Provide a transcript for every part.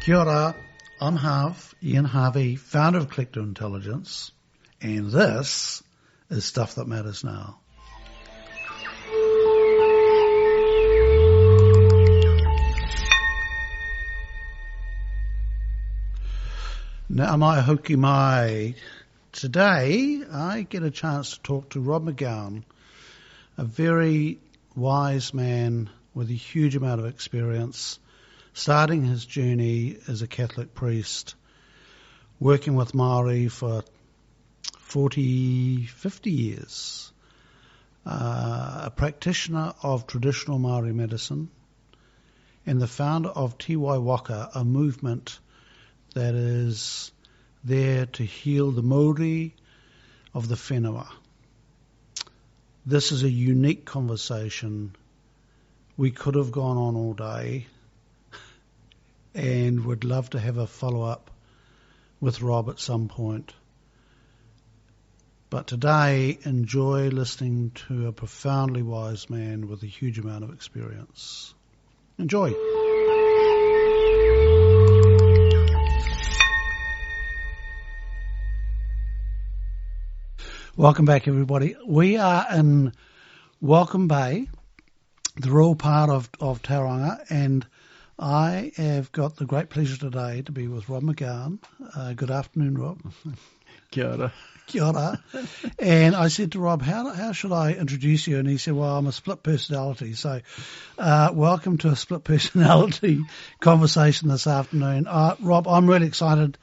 Kia ora, I'm Ian Harvey, founder of Collective Intelligence, and this is Stuff That Matters Now. Nā mai hoki mai. Today I get a chance to talk to Rob McGowan, a very wise man with a huge amount of experience, starting his journey as a Catholic priest, working with Māori for 40, 50 years, a practitioner of traditional Māori medicine, and the founder of Tiwaiwaka, a movement that is there to heal the Māori of the whenua. This is a unique conversation. We could have gone on all day and would love to have a follow-up with Rob at some point. But today, enjoy listening to a profoundly wise man with a huge amount of experience. Enjoy. Welcome back, everybody. We are in Welcome Bay, the rural part of Te Awanga, and I have got the great pleasure today to be with Rob McGowan. Good afternoon, Rob. Kia ora. Kia ora. And I said to Rob, how should I introduce you? And he said, well, I'm a split personality. So welcome to a split personality conversation this afternoon. Rob, I'm really excited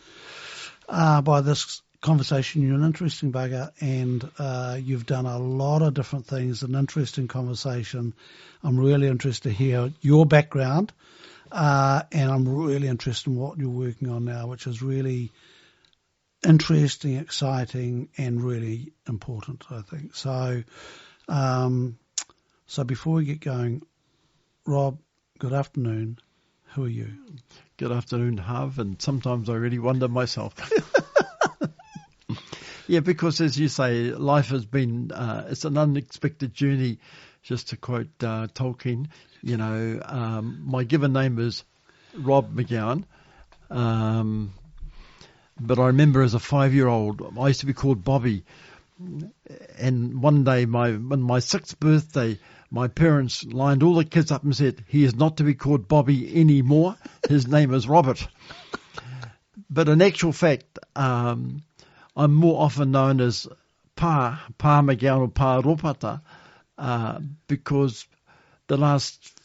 by this conversation. You're an interesting bugger, and you've done a lot of different things, an interesting conversation. I'm really interested to hear your background. And I'm really interested in what you're working on now, which is really interesting, exciting, and really important, I think. So, so before we get going, Rob, good afternoon. Who are you? Good afternoon, Harv, and sometimes I really wonder myself. Yeah, because as you say, life has been, it's an unexpected journey. Just to quote Tolkien, you know, my given name is Rob McGowan, but I remember as a 5-year-old, I used to be called Bobby. And one day, on my 6th birthday, my parents lined all the kids up and said, he is not to be called Bobby anymore. His name is Robert. But in actual fact, I'm more often known as Pa McGowan or Pa Ropata. Because the last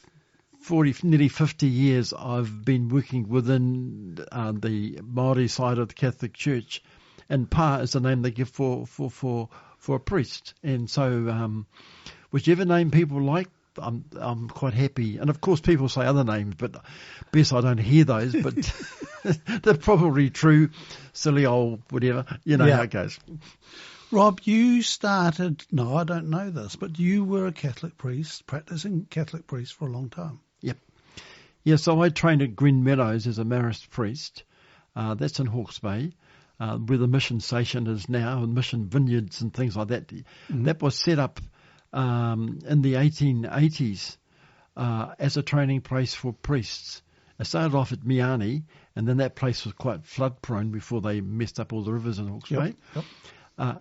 40, nearly 50 years, I've been working within the Māori side of the Catholic Church, and Pa is the name they give for a priest. And so, whichever name people like, I'm quite happy. And of course, people say other names, but best I don't hear those. But they're probably true. Silly old whatever, you know how it goes. Rob, you started, no, I don't know this, but you were a Catholic priest, practicing Catholic priest for a long time. Yep. Yeah, so I trained at Green Meadows as a Marist priest. That's in Hawke's Bay, where the mission station is now, and mission vineyards and things like that. Mm-hmm. That was set up in the 1880s as a training place for priests. It started off at Miani, and then that place was quite flood prone before they messed up all the rivers in Hawke's Bay. Yep.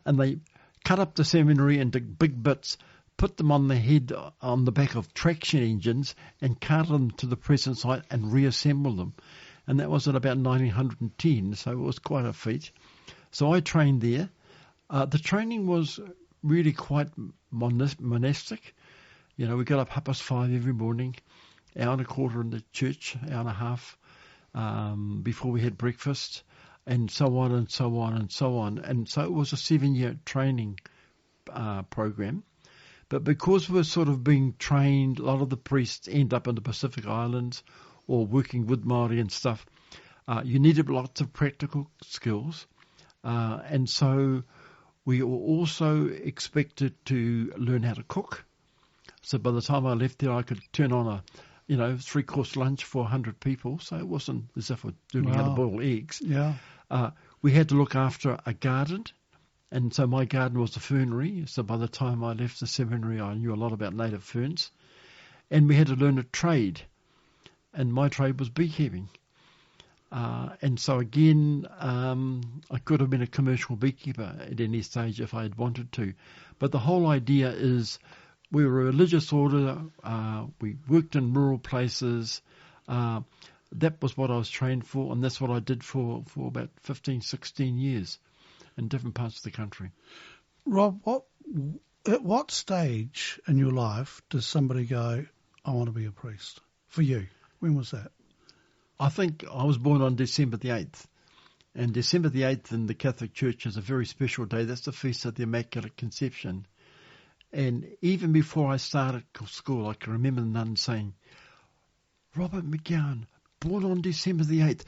And they cut up the seminary into big bits, put them on the back of traction engines, and carted them to the present site and reassembled them. And that was at about 1910, so it was quite a feat. So I trained there. The training was really quite monastic. You know, we got up 5:30 every morning, hour and a quarter in the church, hour and a half before we had breakfast. And so on and so on and so on. And so it was a 7-year training program. But because we're sort of being trained, a lot of the priests end up in the Pacific Islands or working with Māori and stuff. You needed lots of practical skills. And so we were also expected to learn how to cook. So by the time I left there, I could turn on a 3-course lunch for 100 people. So it wasn't as if we're doing how to boil eggs. Yeah. We had to look after a garden, and so my garden was a fernery. So by the time I left the seminary, I knew a lot about native ferns. And we had to learn a trade, and my trade was beekeeping. And so again, I could have been a commercial beekeeper at any stage if I had wanted to. But the whole idea is we were a religious order. We worked in rural places. That was what I was trained for, and that's what I did for about 15, 16 years in different parts of the country. Rob, at what stage in your life does somebody go, I want to be a priest? For you, when was that? I think I was born on December the 8th. And December the 8th in the Catholic Church is a very special day. That's the Feast of the Immaculate Conception. And even before I started school, I can remember the nun saying, Robert McGowan, born on December the 8th,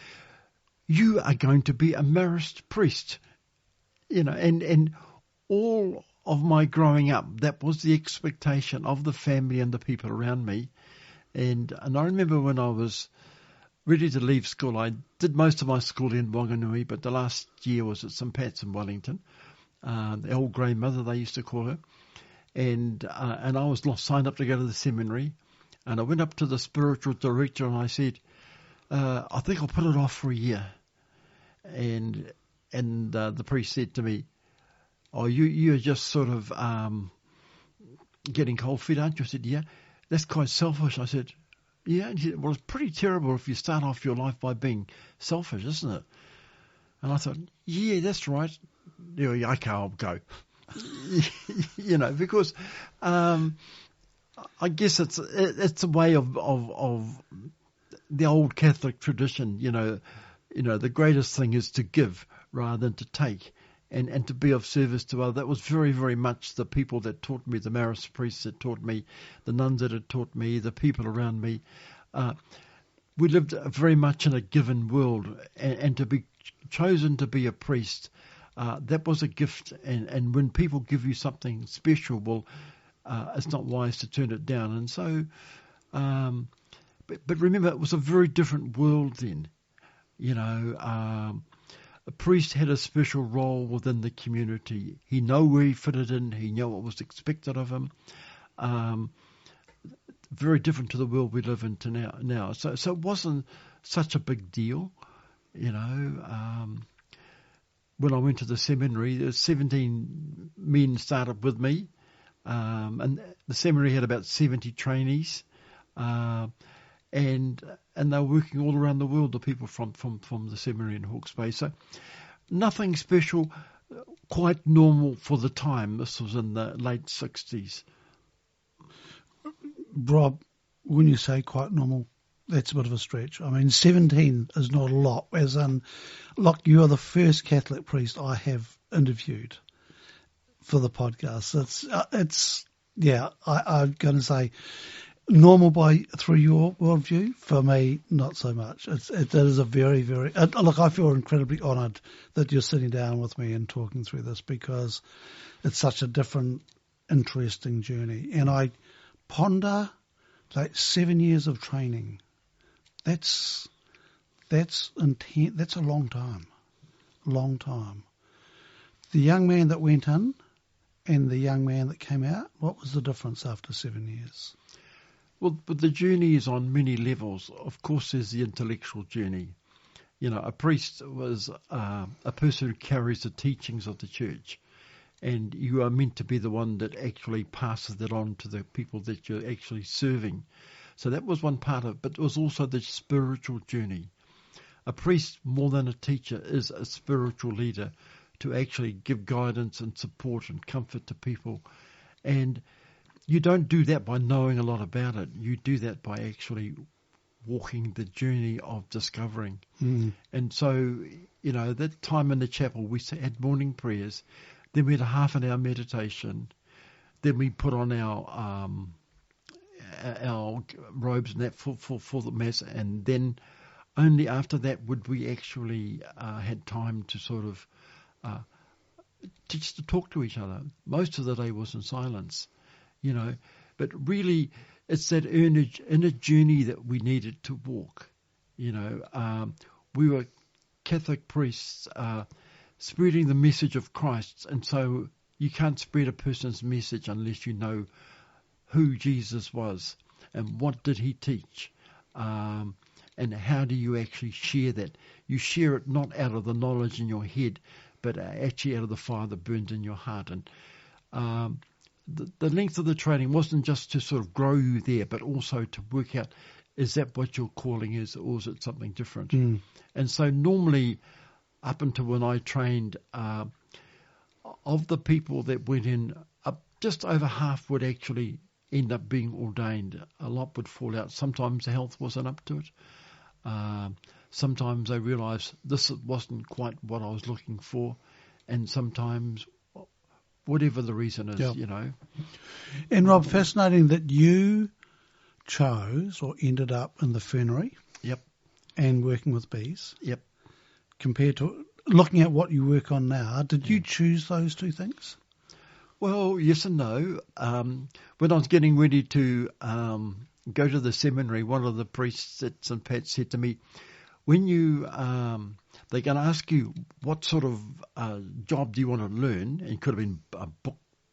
you are going to be a marist priest. You know, and all of my growing up, that was the expectation of the family and the people around me. And I remember when I was ready to leave school, I did most of my school in Wanganui, but the last year was at St. Pat's in Wellington, the old grey mother they used to call her. And I was signed up to go to the seminary. And I went up to the spiritual director and I said, I think I'll put it off for a year. And the priest said to me, oh, you're just sort of getting cold feet, aren't you? I said, yeah. That's quite selfish. I said, yeah. And he said, well, it's pretty terrible if you start off your life by being selfish, isn't it? And I thought, yeah, that's right. Yeah, okay, I'll go. You know, because I guess it's a way of the old Catholic tradition. You know, the greatest thing is to give rather than to take, and to be of service to others. That was very, very much the people that taught me, the Marist priests that taught me, the nuns that had taught me, the people around me. We lived very much in a given world, and to be chosen to be a priest, that was a gift. And when people give you something special, well, it's not wise to turn it down. And so, but remember, it was a very different world then. You know, a priest had a special role within the community. He knew where he fitted in. He knew what was expected of him. Very different to the world we live in now. So it wasn't such a big deal, you know. When I went to the seminary, there were 17 men started with me, and the seminary had about 70 trainees, and they were working all around the world, the people from the seminary in Hawke's Bay. So nothing special, quite normal for the time. This was in the late 60s. Rob, when you say quite normal, that's a bit of a stretch. I mean, 17 is not a lot. As in, look, you are the first Catholic priest I have interviewed for the podcast. I'm going to say normal through your worldview. For me, not so much. It is a very, very... look, I feel incredibly honoured that you're sitting down with me and talking through this, because it's such a different, interesting journey. And I ponder, like, 7 years of training. That's intense. That's a long time. Long time. The young man that went in and the young man that came out, what was the difference after 7 years? Well, but the journey is on many levels. Of course, there's the intellectual journey. You know, a priest was a person who carries the teachings of the church, and you are meant to be the one that actually passes that on to the people that you're actually serving. So that was one part of it, but it was also the spiritual journey. A priest, more than a teacher, is a spiritual leader to actually give guidance and support and comfort to people. And you don't do that by knowing a lot about it. You do that by actually walking the journey of discovering. Mm. And so, you know, that time in the chapel, we had morning prayers, then we had a half an hour meditation, then we put on our robes and that for the Mass, and then only after that would we actually had time to sort of just to talk to each other. Most of the day was in silence, you know, but really it's that inner journey that we needed to walk. You know, we were Catholic priests spreading the message of Christ, and so you can't spread a person's message unless you know who Jesus was and what did he teach. And how do you actually share that? You share it not out of the knowledge in your head, but actually out of the fire that burns in your heart. And the length of the training wasn't just to sort of grow you there, but also to work out, is that what your calling is, or is it something different? Mm. And so normally, up until when I trained, of the people that went in, just over half would actually end up being ordained. A lot would fall out. Sometimes the health wasn't up to it. Sometimes they realised this wasn't quite what I was looking for. And sometimes, whatever the reason is, you know. And Rob, fascinating that you chose or ended up in the fernery. Yep. And working with bees. Yep. Compared to looking at what you work on now, did you choose those two things? Well, yes and no. When I was getting ready to go to the seminary, one of the priests at St. Pat's said to me, when you, they're going to ask you what sort of job do you want to learn, and it could have been a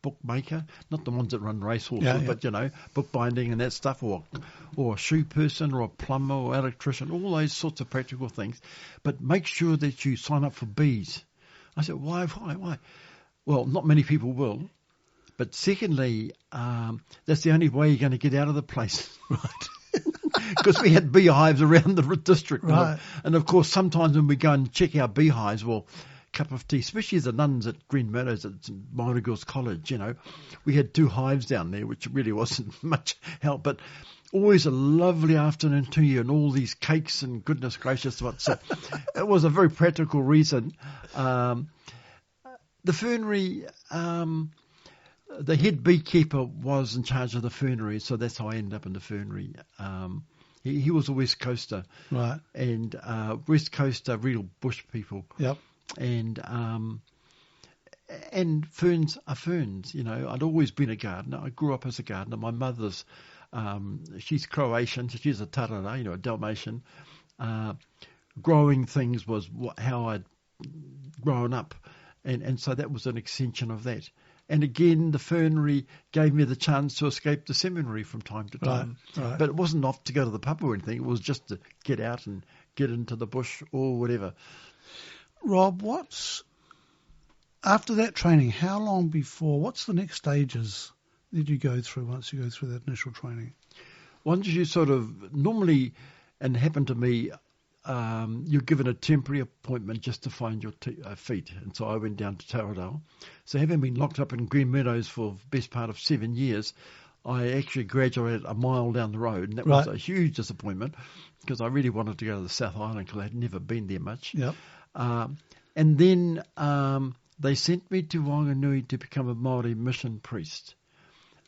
bookmaker, not the ones that run racehorses, but, you know, bookbinding and that stuff, or a shoe person, or a plumber, or electrician, all those sorts of practical things. But make sure that you sign up for bees. I said, why? Well, not many people will. But secondly, that's the only way you're going to get out of the place. Right. Because we had beehives around the district. Right. And of course, sometimes when we go and check our beehives, well, cup of tea, especially the nuns at Green Meadows at Minor Girls College, you know, we had 2 hives down there, which really wasn't much help, but always a lovely afternoon to you and all these cakes and goodness gracious what. So it was a very practical reason. The fernery, the head beekeeper was in charge of the fernery, so that's how I ended up in the fernery. He was a West Coaster. Right. And West Coaster, real bush people. Yep. And ferns are ferns, you know. I'd always been a gardener. I grew up as a gardener. My mother's, she's Croatian, so she's a tarara, you know, a Dalmatian. Growing things was how I'd grown up. And so that was an extension of that. And again, the fernery gave me the chance to escape the seminary from time to time. Right. But it wasn't off to go to the pub or anything. It was just to get out and get into the bush or whatever. Rob, after that training, how long before, what's the next stages that you go through once you go through that initial training? Once you sort of, normally, and it happened to me, you're given a temporary appointment just to find your feet. And so I went down to Taradale. So having been locked up in Green Meadows for the best part of 7 years, I actually graduated a mile down the road. And that was a huge disappointment because I really wanted to go to the South Island because I'd never been there much. Yep. And then they sent me to Wanganui to become a Māori mission priest.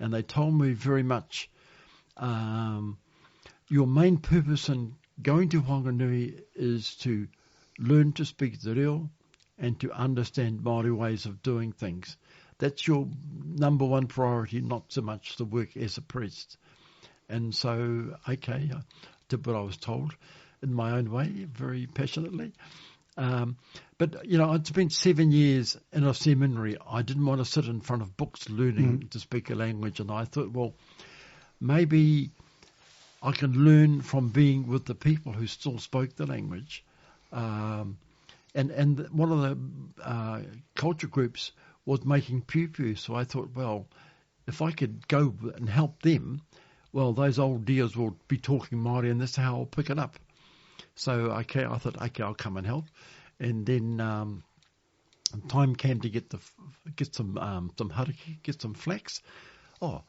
And they told me very much, your main purpose in going to Wanganui is to learn to speak te reo and to understand Māori ways of doing things. That's your number one priority, not so much the work as a priest. And so, okay, I did what I was told in my own way, very passionately. But, you know, I'd spent 7 years in a seminary. I didn't want to sit in front of books learning to speak a language. And I thought, well, maybe I can learn from being with the people who still spoke the language. And one of the culture groups was making pupu. So I thought, well, if I could go and help them, well, those old dears will be talking Māori and that's how I'll pick it up. So, okay, I thought, okay, I'll come and help. And then time came to get some hariki, get some flax. Oh,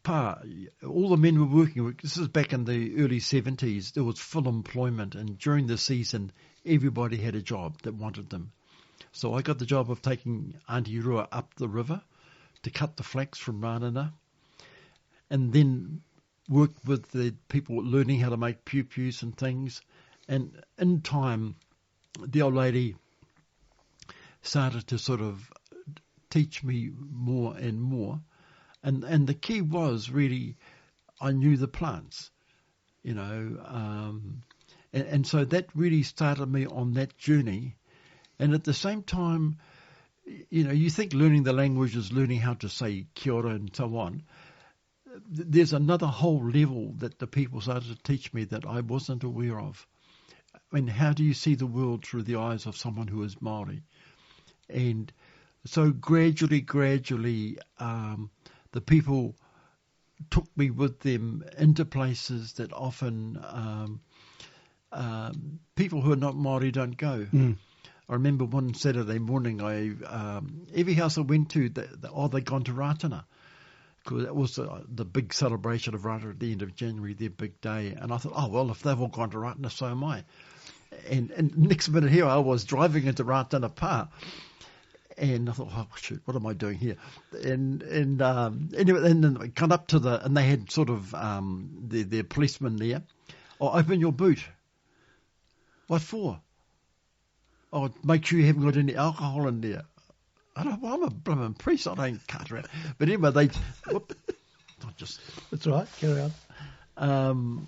Pa, all the men were working. This is back in the early 70s. There was full employment. And during the season, everybody had a job that wanted them. So I got the job of taking Auntie Rua up the river to cut the flax from Ranana. And then worked with the people learning how to make pupus and things. And in time, the old lady started to sort of teach me more and more. And the key was really, I knew the plants, you know, and so that really started me on that journey. And at the same time, you know, you think learning the language is learning how to say kia ora and so on. there's another whole level that the people started to teach me that I wasn't aware of. I mean, how do you see the world through the eyes of someone who is Māori? And so gradually, the people took me with them into places that often people who are not Māori don't go. I remember one Saturday morning, every house I went to, they'd gone to Rātana. Because that was the big celebration of Rātana at the end of January, their big day. And I thought, oh, well, if they've all gone to Rātana, so am I. And next minute here, I was driving into Rātana Pa. And I thought, oh, shoot, what am I doing here? And anyway, then I got up to and they had sort of their policeman there. Oh, open your boot. What for? Oh, make sure you haven't got any alcohol in there. I'm a blooming priest. I don't cut around. But anyway, That's right. Carry on.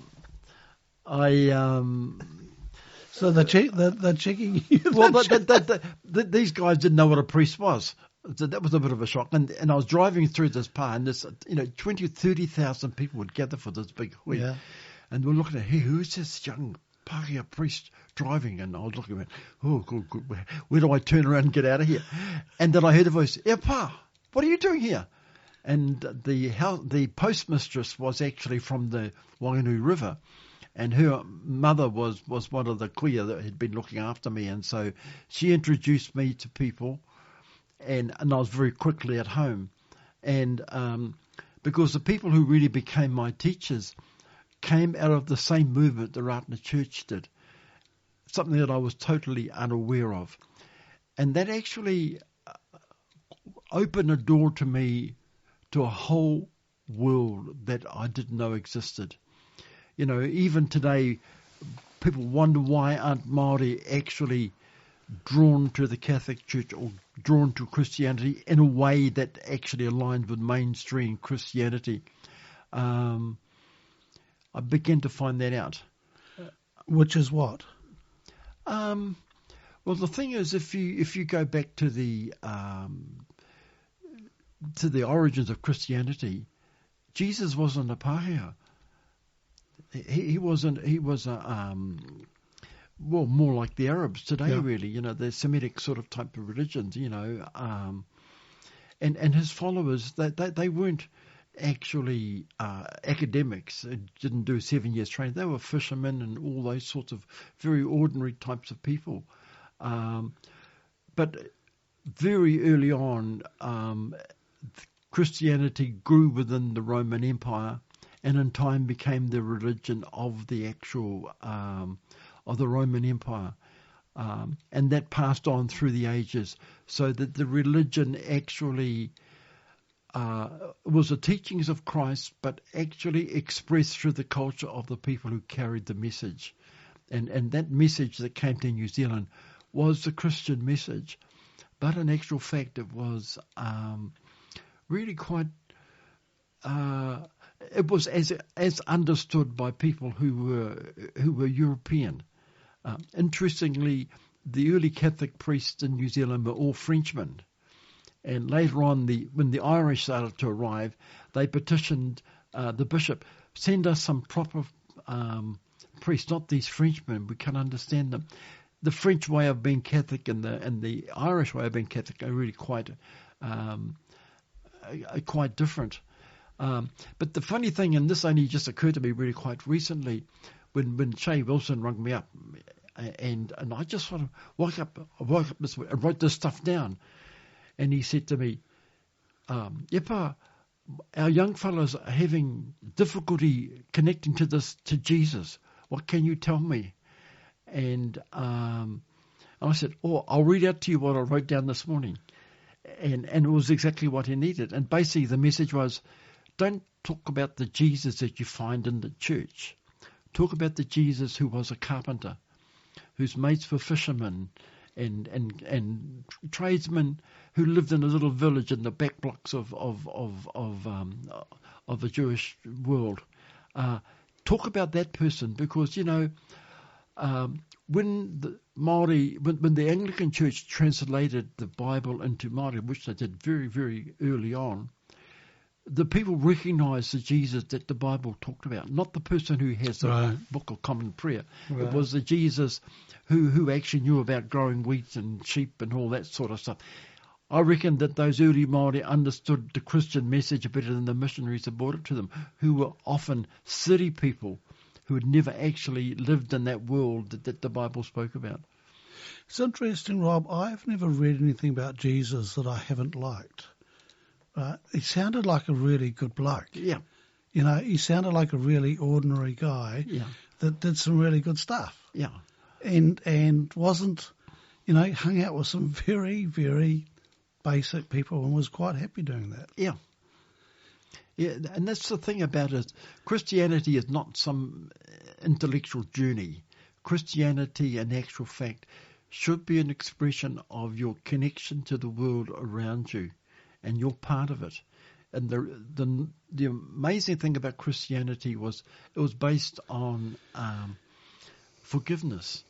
So they're checking you. Well, these guys didn't know what a priest was. So that was a bit of a shock. And I was driving through this park, and this, 20 or 30,000 people would gather for this big hui. Yeah. And we're looking at, hey, who's this young Pākehā priest driving? And I was looking at, oh, good. Where do I turn around and get out of here? And then I heard a voice, "Yeah, Pa, what are you doing here?" And the postmistress was actually from the Whanganui River, and her mother was one of the kuia that had been looking after me, and so she introduced me to people, and I was very quickly at home, and because the people who really became my teachers came out of the same movement the Rātana Church did, something that I was totally unaware of. And that actually opened a door to me to a whole world that I didn't know existed. Even today, people wonder why aren't Māori actually drawn to the Catholic Church or drawn to Christianity in a way that actually aligned with mainstream Christianity. I began to find that out. Which is what? Well, the thing is, if you go back to the origins of Christianity, Jesus wasn't a Pākehā. He was more like the Arabs today, really. The Semitic sort of type of religions. And his followers, they weren't actually academics, didn't do 7 years training. They were fishermen and all those sorts of very ordinary types of people. But very early on, Christianity grew within the Roman Empire, and in time became the religion of the actual of the Roman Empire. And that passed on through the ages, so that the religion actually was the teachings of Christ, but actually expressed through the culture of the people who carried the message. And that message that came to New Zealand was the Christian message. But in actual fact, it was really quite... it was as understood by people who were European. Interestingly, the early Catholic priests in New Zealand were all Frenchmen. And later on, when the Irish started to arrive, they petitioned the bishop, send us some proper priests, not these Frenchmen. We can't understand them. The French way of being Catholic and the Irish way of being Catholic are really quite different. But the funny thing, and this only just occurred to me really quite recently, when Shay Wilson rung me up, and I just sort of woke up this way, I wrote this stuff down. And he said to me, "Yepa, our young fellows are having difficulty connecting to Jesus. What can you tell me?" And I said, "Oh, I'll read out to you what I wrote down this morning." And it was exactly what he needed. And basically the message was, don't talk about the Jesus that you find in the church. Talk about the Jesus who was a carpenter, whose mates were fishermen, and tradesmen who lived in a little village in the back blocks of the Jewish world. Talk about that person, because when the Māori, when the Anglican Church translated the Bible into Māori, which they did very, very early on, the people recognise the Jesus that the Bible talked about, not the person who has the Book of Common Prayer. Right. It was the Jesus who actually knew about growing wheat and sheep and all that sort of stuff. I reckon that those early Māori understood the Christian message better than the missionaries that brought it to them, who were often city people who had never actually lived in that world that the Bible spoke about. It's interesting, Rob. I've never read anything about Jesus that I haven't liked. He sounded like a really good bloke. Yeah. You know, he sounded like a really ordinary guy that did some really good stuff. Yeah. And wasn't, hung out with some very, very basic people and was quite happy doing that. Yeah. Yeah, and that's the thing about it. Christianity is not some intellectual journey. Christianity, in actual fact, should be an expression of your connection to the world around you, and you're part of it. And the amazing thing about Christianity was it was based on forgiveness,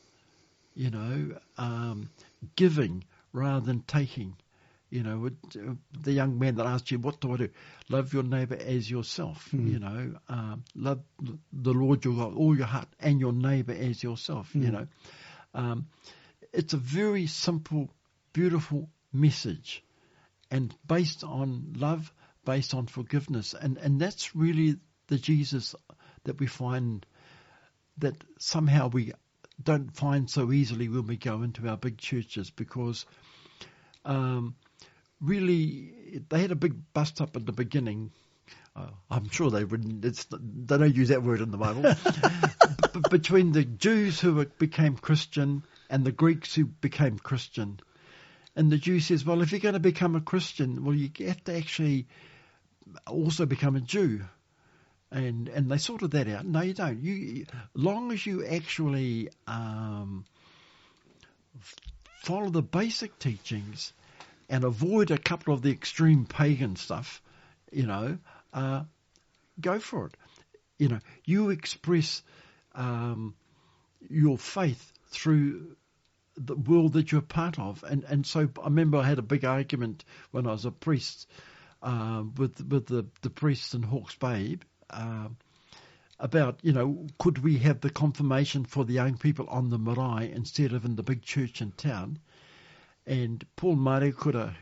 giving rather than taking. The young man that asked you, what do I do? Love your neighbour as yourself, love the Lord your God, all your heart, and your neighbour as yourself, It's a very simple, beautiful message, and based on love, based on forgiveness. And that's really the Jesus that we find that somehow we don't find so easily when we go into our big churches, because really, they had a big bust up at the beginning. I'm sure they don't use that word in the Bible. Between the Jews who became Christian and the Greeks who became Christian. And the Jew says, well, if you're going to become a Christian, well, you have to actually also become a Jew. And they sorted that out. No, you don't. Long as you actually follow the basic teachings and avoid a couple of the extreme pagan stuff, go for it. You express your faith through the world that you're part of. And so I remember I had a big argument when I was a priest with the priests in Hawke's Bay about, could we have the confirmation for the young people on the marae instead of in the big church in town? And Paul Marekura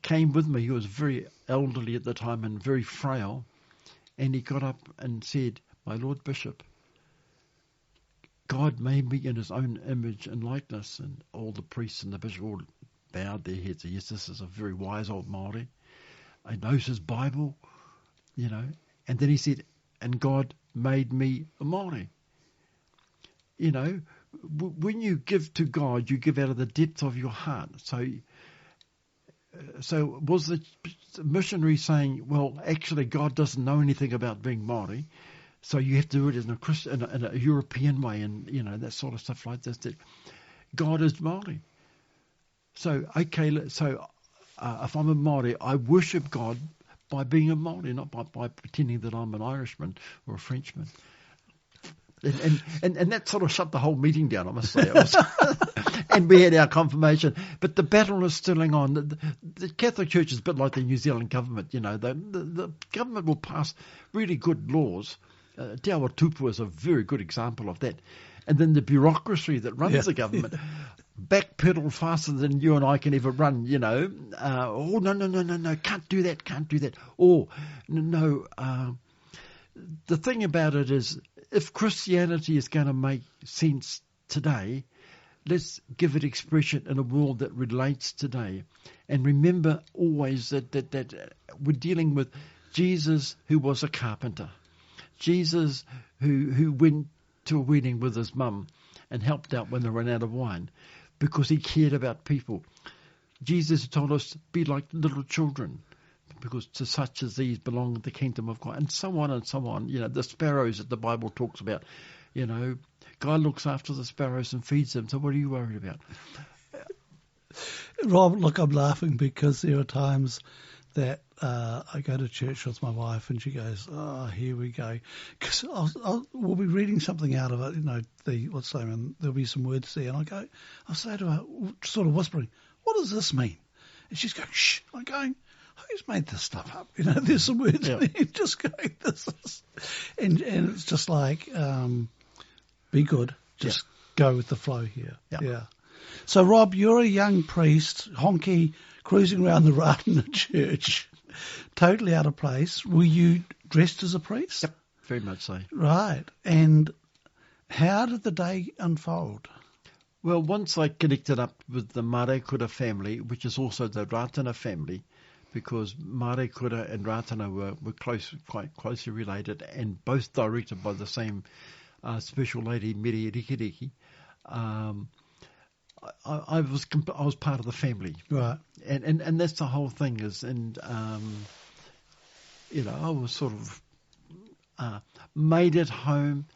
came with me. He was very elderly at the time and very frail. And he got up and said, my Lord Bishop, God made me in his own image and likeness. And all the priests and the bishop all bowed their heads. Yes, this is a very wise old Māori. He knows his Bible, And then he said, and God made me a Māori. When you give to God, you give out of the depth of your heart. So was the missionary saying, well, actually God doesn't know anything about being Māori, so you have to do it in a European way, and that sort of stuff like this. That God is Māori. So if I'm a Māori, I worship God by being a Māori, not by pretending that I'm an Irishman or a Frenchman. And that sort of shut the whole meeting down, I must say. And we had our confirmation. But the battle is still on. The Catholic Church is a bit like the New Zealand government. The government will pass really good laws. Te Awanga is a very good example of that. And then the bureaucracy that runs the government backpedal faster than you and I can ever run, Oh, no, can't do that. Or, no, the thing about it is, if Christianity is going to make sense today, let's give it expression in a world that relates today. And remember always that we're dealing with Jesus, who was a carpenter. Jesus, who went to a wedding with his mum and helped out when they ran out of wine because he cared about people. Jesus told us, be like little children, because to such as these belong the kingdom of God, and so on and so on. The sparrows that the Bible talks about, God looks after the sparrows and feeds them. So what are you worried about? Rob, look, I'm laughing because there are times that I go to church with my wife and she goes, oh, here we go. Because we'll be reading something out of it, what's the name, and there'll be some words there. And I'll say to her, sort of whispering, what does this mean? And she's going, shh. I'm going, who's made this stuff up? You know, there's some words Yeah. in there, just going, this is, and it's just like, be good, just go with the flow here. Yeah. So, Rob, you're a young priest, honky, cruising around the Ratana church, totally out of place. Were you dressed as a priest? Yep, very much so. Right. And how did the day unfold? Well, once I connected up with the Mare Kura family, which is also the Ratana family, because Mare Kura and Ratana were quite closely related, and both directed by the same special lady, Miri Rikiriki. I was part of the family, Right. and that's the whole thing is, and I was sort of made at home,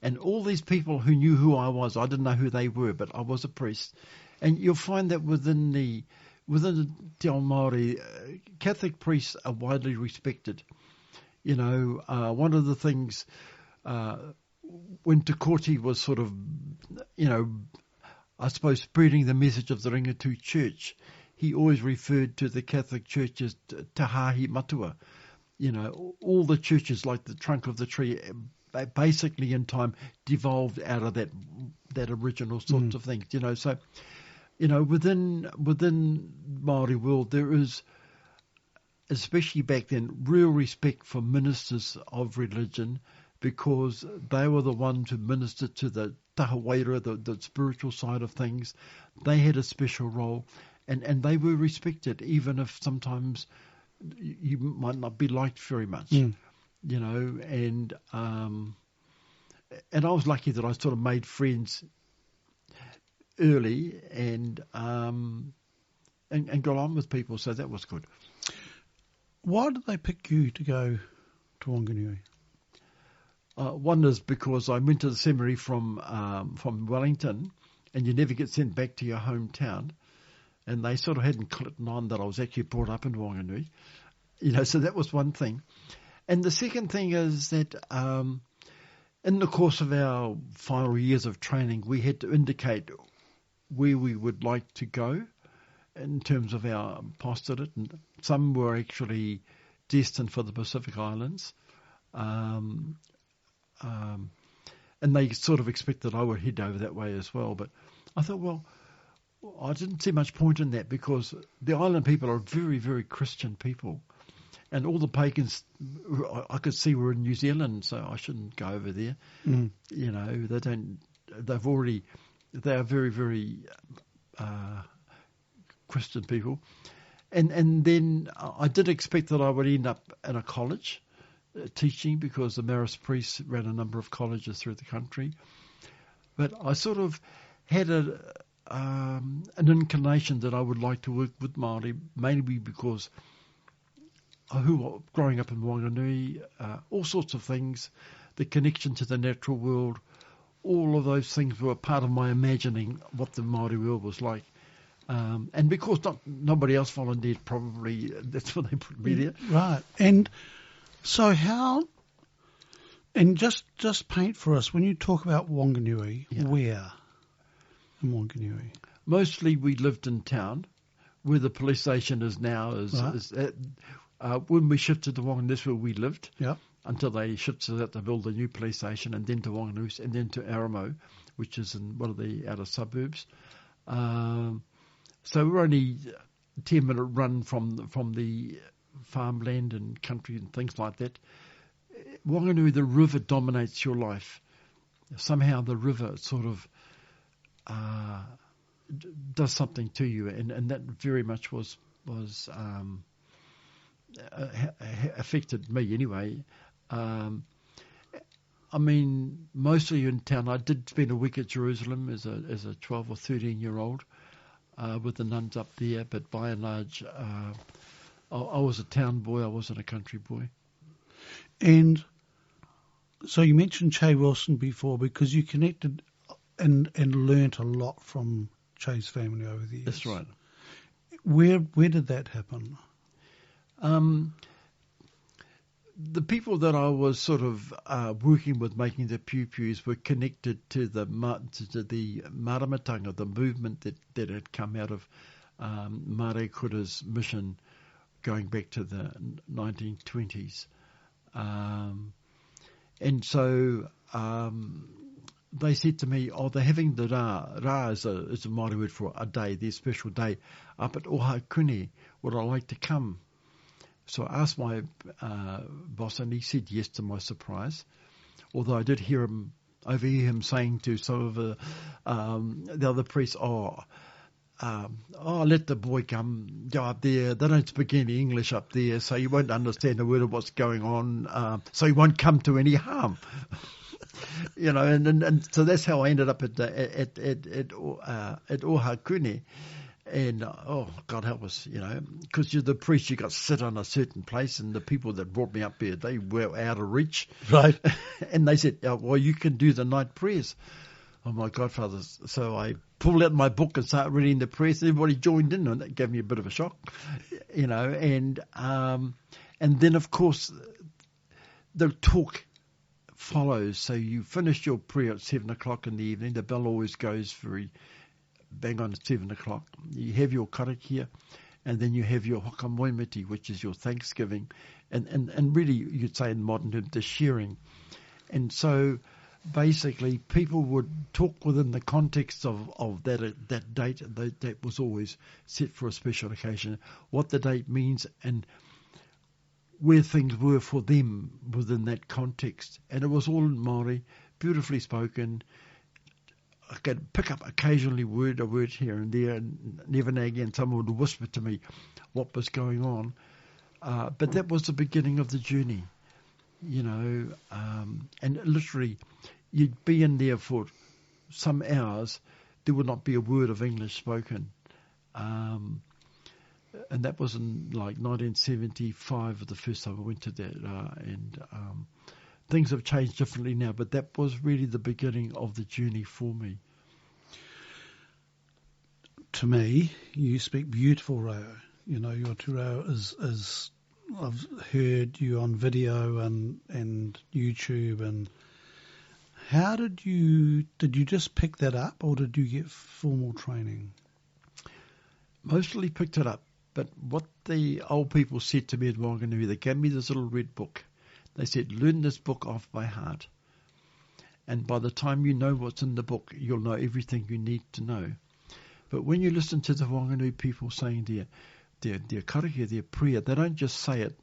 and all these people who knew who I was, I didn't know who they were, but I was a priest, and you'll find that within the Te Ao Māori, Catholic priests are widely respected. One of the things when Te Koti was sort of, I suppose, spreading the message of the Ringatu Church, he always referred to the Catholic Church as Te Hahi Matua. All the churches, like the trunk of the tree, basically in time devolved out of that original sorts of things. So, within Māori world, there is, especially back then, real respect for ministers of religion, because they were the ones who ministered to the tahawaira, the spiritual side of things. They had a special role, and they were respected, even if sometimes you might not be liked very much. And I was lucky that I sort of made friends early and got on with people, so that was good. Why did they pick you to go to Wanganui? One is because I went to the seminary from Wellington, and you never get sent back to your hometown, and they sort of hadn't clicked on that I was actually brought up in Wanganui, so that was one thing. And the second thing is that in the course of our final years of training, we had to indicate where we would like to go in terms of our pastorate, and some were actually destined for the Pacific Islands. And they sort of expected I would head over that way as well. But I thought, well, I didn't see much point in that, because the island people are very, very Christian people. And all the pagans I could see were in New Zealand, so I shouldn't go over there. They are very, very Christian people. And then I did expect that I would end up in a college teaching, because the Marist priests ran a number of colleges through the country. But I sort of had an inclination that I would like to work with Māori, mainly because growing up in Wanganui, all sorts of things, the connection to the natural world, all of those things were part of my imagining what the Māori world was like. And because nobody else volunteered, probably that's why they put me there. Right. And so and just paint for us, when you talk about Wanganui, where in Wanganui? Mostly we lived in town, where the police station is now. When we shifted to Wanganui, that's where we lived. Yep. Until they shifted out to build a new police station, and then to Wanganui, and then to Aramo, which is in one of the outer suburbs. So we're only a 10-minute run from the farmland and country and things like that. Wanganui, the river dominates your life. Somehow the river sort of does something to you, and that very much was affected me anyway. Mostly in town. I did spend a week at Jerusalem as a 12 or 13-year-old with the nuns up there, but by and large, I was a town boy. I wasn't a country boy. And so you mentioned Che Wilson before, because you connected and learnt a lot from Che's family over the years. That's right. Where did that happen? The people that I was sort of working with, making the pew-pews, were connected to the Maramatanga, the movement that had come out of Mare Kura's mission going back to the 1920s. And so they said to me, they're having the rā. Rā is a Māori word for a day, their special day, up at Ohakune. Would I like to come? So I asked my boss, and he said yes, to my surprise. Although I did overhear him saying to some of the other priests, let the boy go up there. They don't speak any English up there, so you won't understand a word of what's going on, so you won't come to any harm. And so that's how I ended up at Ohakune. And, God help us, because you're the priest, you got to sit on a certain place, and the people that brought me up there, they were out of reach. Right. And they said, you can do the night prayers. Oh, my godfathers. So I pulled out my book and started reading the prayers. Everybody joined in, and that gave me a bit of a shock, and then, of course, the talk follows. So you finish your prayer at 7 o'clock in the evening. The bell always goes bang on at 7 o'clock. You have your karakia, and then you have your hokamoimiti, which is your thanksgiving, and really, you'd say in modern terms, the sharing. And so basically people would talk within the context of that date. That was always set for a special occasion, what the date means and where things were for them within that context. And it was all in Māori, beautifully spoken. I could pick up occasionally a word here and there, and never and again someone would whisper to me what was going on. But that was the beginning of the journey, and literally you'd be in there for some hours, there would not be a word of English spoken. And that was in like 1975, the first time I went to that, and things have changed differently now, but that was really the beginning of the journey for me. To me, you speak beautiful reo. Your te reo is I've heard you on video and YouTube. And how did you just pick that up, or did you get formal training? Mostly picked it up, but what the old people said to me at Wanganui, they gave me this little red book. They said, learn this book off by heart. And by the time you know what's in the book, you'll know everything you need to know. But when you listen to the Wanganui people saying their karakia, their prayer, they don't just say it,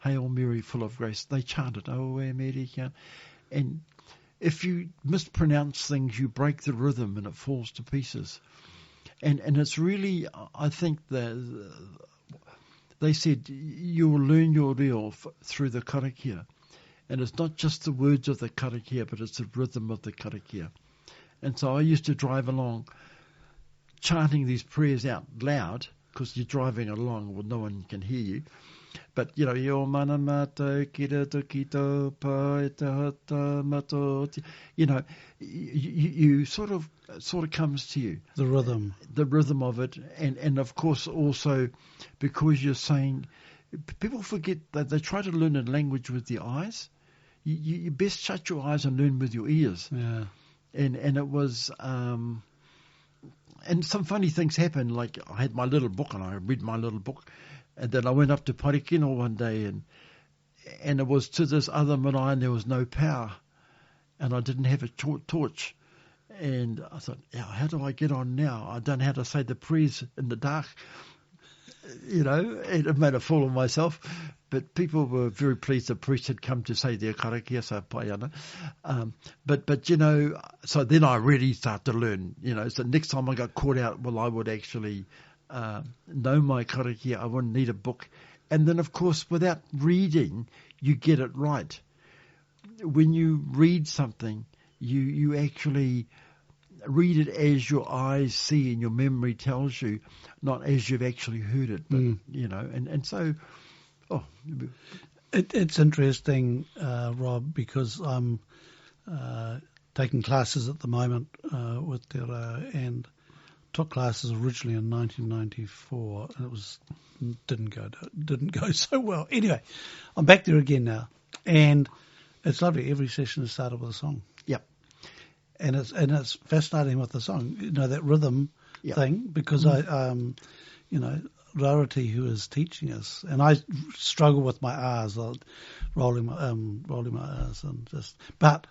Hail Mary, full of grace. They chant it, O e Mary. And if you mispronounce things, you break the rhythm and it falls to pieces. And it's really, I think they said you will learn your reo through the karakia. And it's not just the words of the karakia, but it's the rhythm of the karakia. And so I used to drive along chanting these prayers out loud, because you're driving along, well, no one can hear you. But, yo mana mato, kira tokito, pai te hata mato, you sort of comes to you. The rhythm of it. And of course also because you're saying, people forget that they try to learn a language with their eyes. You best shut your eyes and learn with your ears. Yeah. And it was, and some funny things happened. Like I had my little book and I read my little book. And then I went up to Parikino one day and it was to this other marae and there was no power. And I didn't have a torch. And I thought, how do I get on now? I don't know how to say the prayers in the dark. And it made a fool of myself. But people were very pleased the priest had come to say their karakia, so paiana. But so then I really started to learn, So next time I got caught out, I would actually know my karakia. I wouldn't need a book. And then, of course, without reading, you get it right. When you read something, you actually read it as your eyes see and your memory tells you, not as you've actually heard it. But, and so... It's interesting, Rob, because I'm taking classes at the moment with Te Reo, and took classes originally in 1994, and it didn't go so well. Anyway, I'm back there again now, and it's lovely. Every session is started with a song. Yep. And it's fascinating with the song, that rhythm thing, because I Rarity who was teaching us, and I struggle with my R's, rolling my R's, and but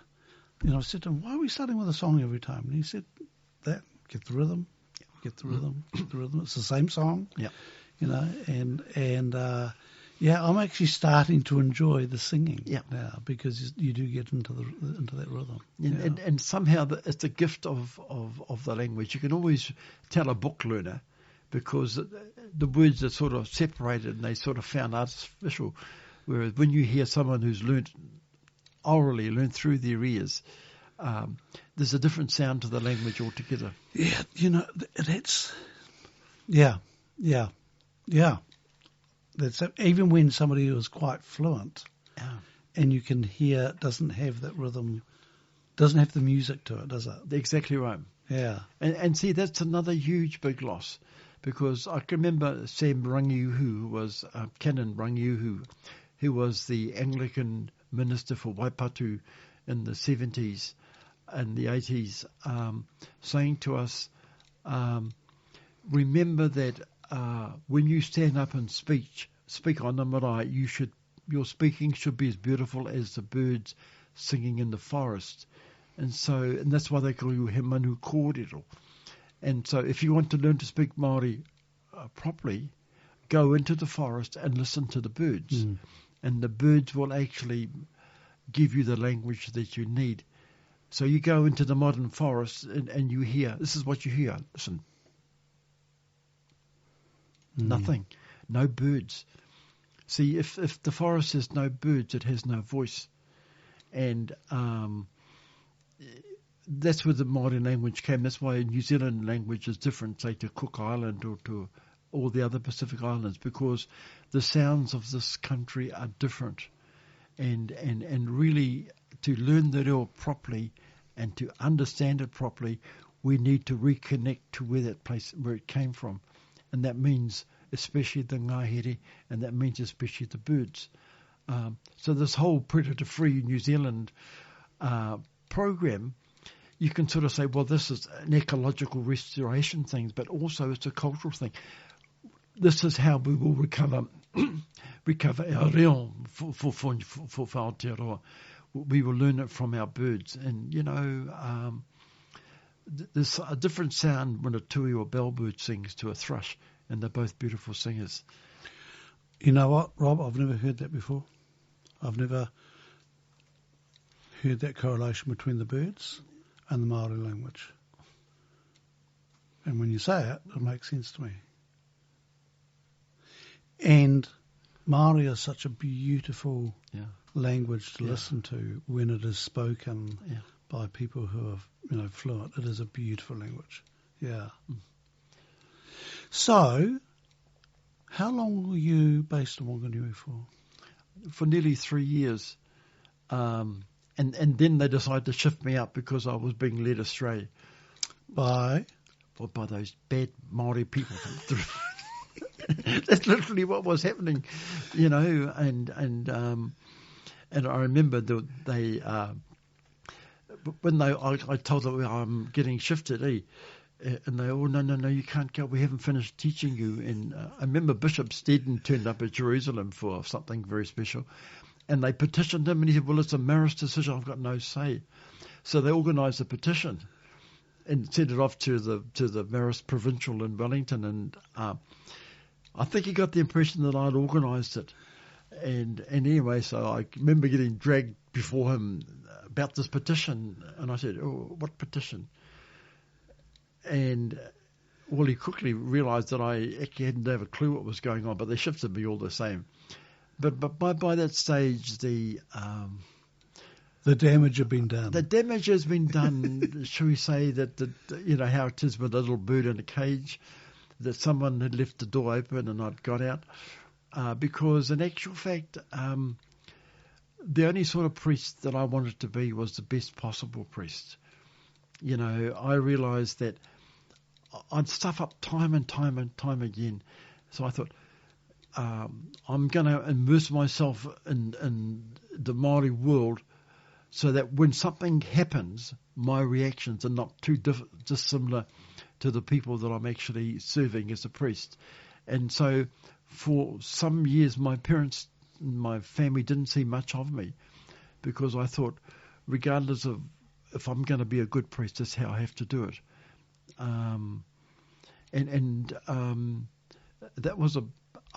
I said to him, "Why are we starting with a song every time?" And he said, "That get the rhythm, get the rhythm, get the rhythm. It's the same song, Yeah. I'm actually starting to enjoy the singing now because you do get into that rhythm. And somehow it's a gift of the language. You can always tell a book learner because the words are sort of separated and they sort of found artificial. Whereas when you hear someone who's learned through their ears, there's a different sound to the language altogether. That's even when somebody who is quite fluent, and you can hear doesn't have that rhythm, doesn't have the music to it, does it? Exactly right. Yeah. And see, that's another huge big loss, because I can remember Sam Rangiuhu was Canon Rangiuhu, who was the Anglican minister for Waipatu in the 70s and the 80s, saying to us, remember that when you stand up and speak on the marae, your speaking should be as beautiful as the birds singing in the forest. And that's why they call you he manu kōrero. And so if you want to learn to speak Māori properly, go into the forest and listen to the birds. And the birds will actually give you the language that you need. So you go into the modern forest and you hear, this is what you hear. Listen. Nothing. No birds. See, if the forest has no birds, it has no voice. And that's where the Māori language came. That's why New Zealand language is different, say, to Cook Island or to all the other Pacific Islands, because the sounds of this country are different. And really, to learn the reo properly and to understand it properly, we need to reconnect to where it came from. And that means especially the ngahere, and that means especially the birds. So this whole predator-free New Zealand program, you can sort of say, well, this is an ecological restoration thing, but also it's a cultural thing. This is how we will recover our reo for Aotearoa. We will learn it from our birds. And, there's a different sound when a tui or bellbird sings to a thrush, and they're both beautiful singers. You know what, Rob? I've never heard that before. I've never heard that correlation between the birds and the Māori language. And when you say it, it makes sense to me. And Māori is such a beautiful language to listen to when it is spoken by people who are, fluent. It is a beautiful language. Yeah. So, how long were you based in Wanganui for? For nearly 3 years. And then they decided to shift me up because I was being led astray. By? Well, by those bad Māori people. That's literally what was happening, and I remember I told them, I'm getting shifted, and they, no, you can't go, we haven't finished teaching you. And I remember Bishop Steeden turned up at Jerusalem for something very special, and they petitioned him, and he said, well, it's a marist decision, I've got no say. So they organised a petition and sent it off to the Marist Provincial in Wellington, and I think he got the impression that I'd organised it. And anyway, so I remember getting dragged before him about this petition, and I said, oh, what petition? And well, he quickly realised that I actually hadn't have a clue what was going on, but they shifted me all the same. But by that stage, the damage had been done. The damage has been done. Shall we say that how it is with a little bird in a cage, that someone had left the door open and I'd got out, because in actual fact, the only sort of priest that I wanted to be was the best possible priest. I realised that I'd stuff up time and time and time again. So I thought, I'm going to immerse myself in the Māori world so that when something happens, my reactions are not too dissimilar to the people that I'm actually serving as a priest. And so for some years, my parents, my family didn't see much of me because I thought, regardless of if I'm going to be a good priest, that's how I have to do it. That was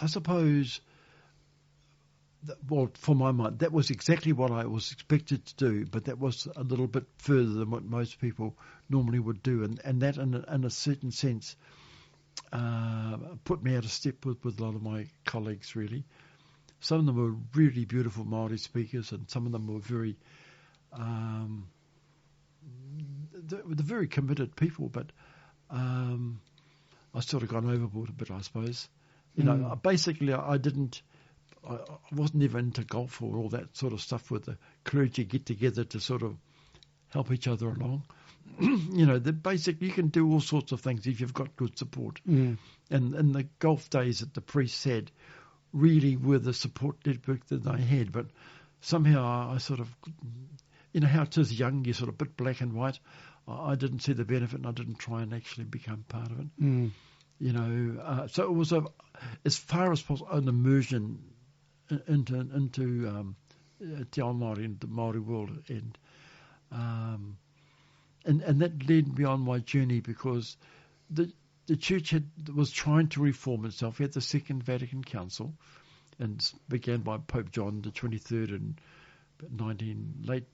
I suppose, well, for my mind, that was exactly what I was expected to do, but that was a little bit further than what most people normally would do. And that, in a certain sense, put me out of step with a lot of my colleagues, really. Some of them were really beautiful Māori speakers, and some of them were very, they're very committed people, but I sort of gone overboard a bit, I suppose. You know, basically, I wasn't even into golf or all that sort of stuff with the clergy get together to sort of help each other along. You know, you can do all sorts of things if you've got good support. And the golf days that the priest had really were the support network that they had. But somehow I sort of, you know how it is young, you're sort of a bit black and white. I didn't see the benefit, and I didn't try and actually become part of it. You know, so it was as far as possible an immersion into Te Ao Māori, into the Māori world, and that led me on my journey because the church was trying to reform itself. We had the Second Vatican Council, and began by Pope John the 23rd in late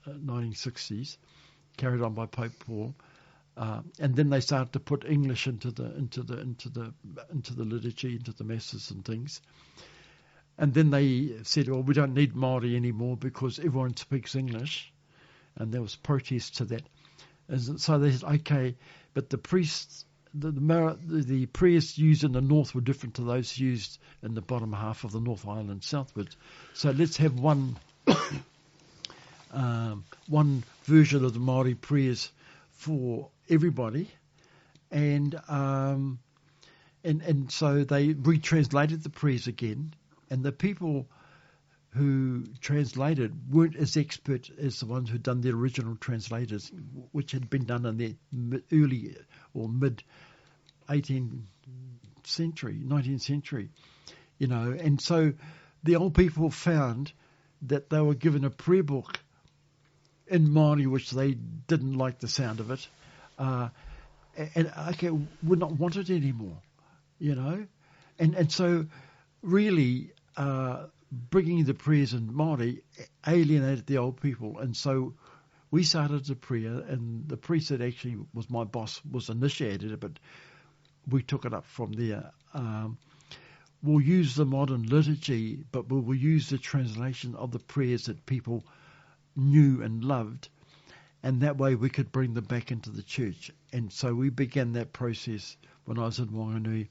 1960s, carried on by Pope Paul. And then they started to put English into the liturgy, into the masses and things. And then they said, "Well, we don't need Māori anymore because everyone speaks English," and there was protest to that. And so they said, "Okay, but the priests, the prayers used in the north were different to those used in the bottom half of the North Island southwards. So let's have one version of the Māori prayers for everybody," and so they retranslated the prayers again, and the people who translated weren't as expert as the ones who'd done the original translators, which had been done in the early or mid 19th century, you know. And so the old people found that they were given a prayer book in Māori, which they didn't like the sound of it, and would not want it anymore, you know. And so really bringing the prayers in Māori alienated the old people, and so we started the prayer, and the priest that actually was my boss was initiated it, but we took it up from there. We'll use the modern liturgy, but we will use the translation of the prayers that people knew and loved, and that way we could bring them back into the church. And so we began that process when I was in Whanganui.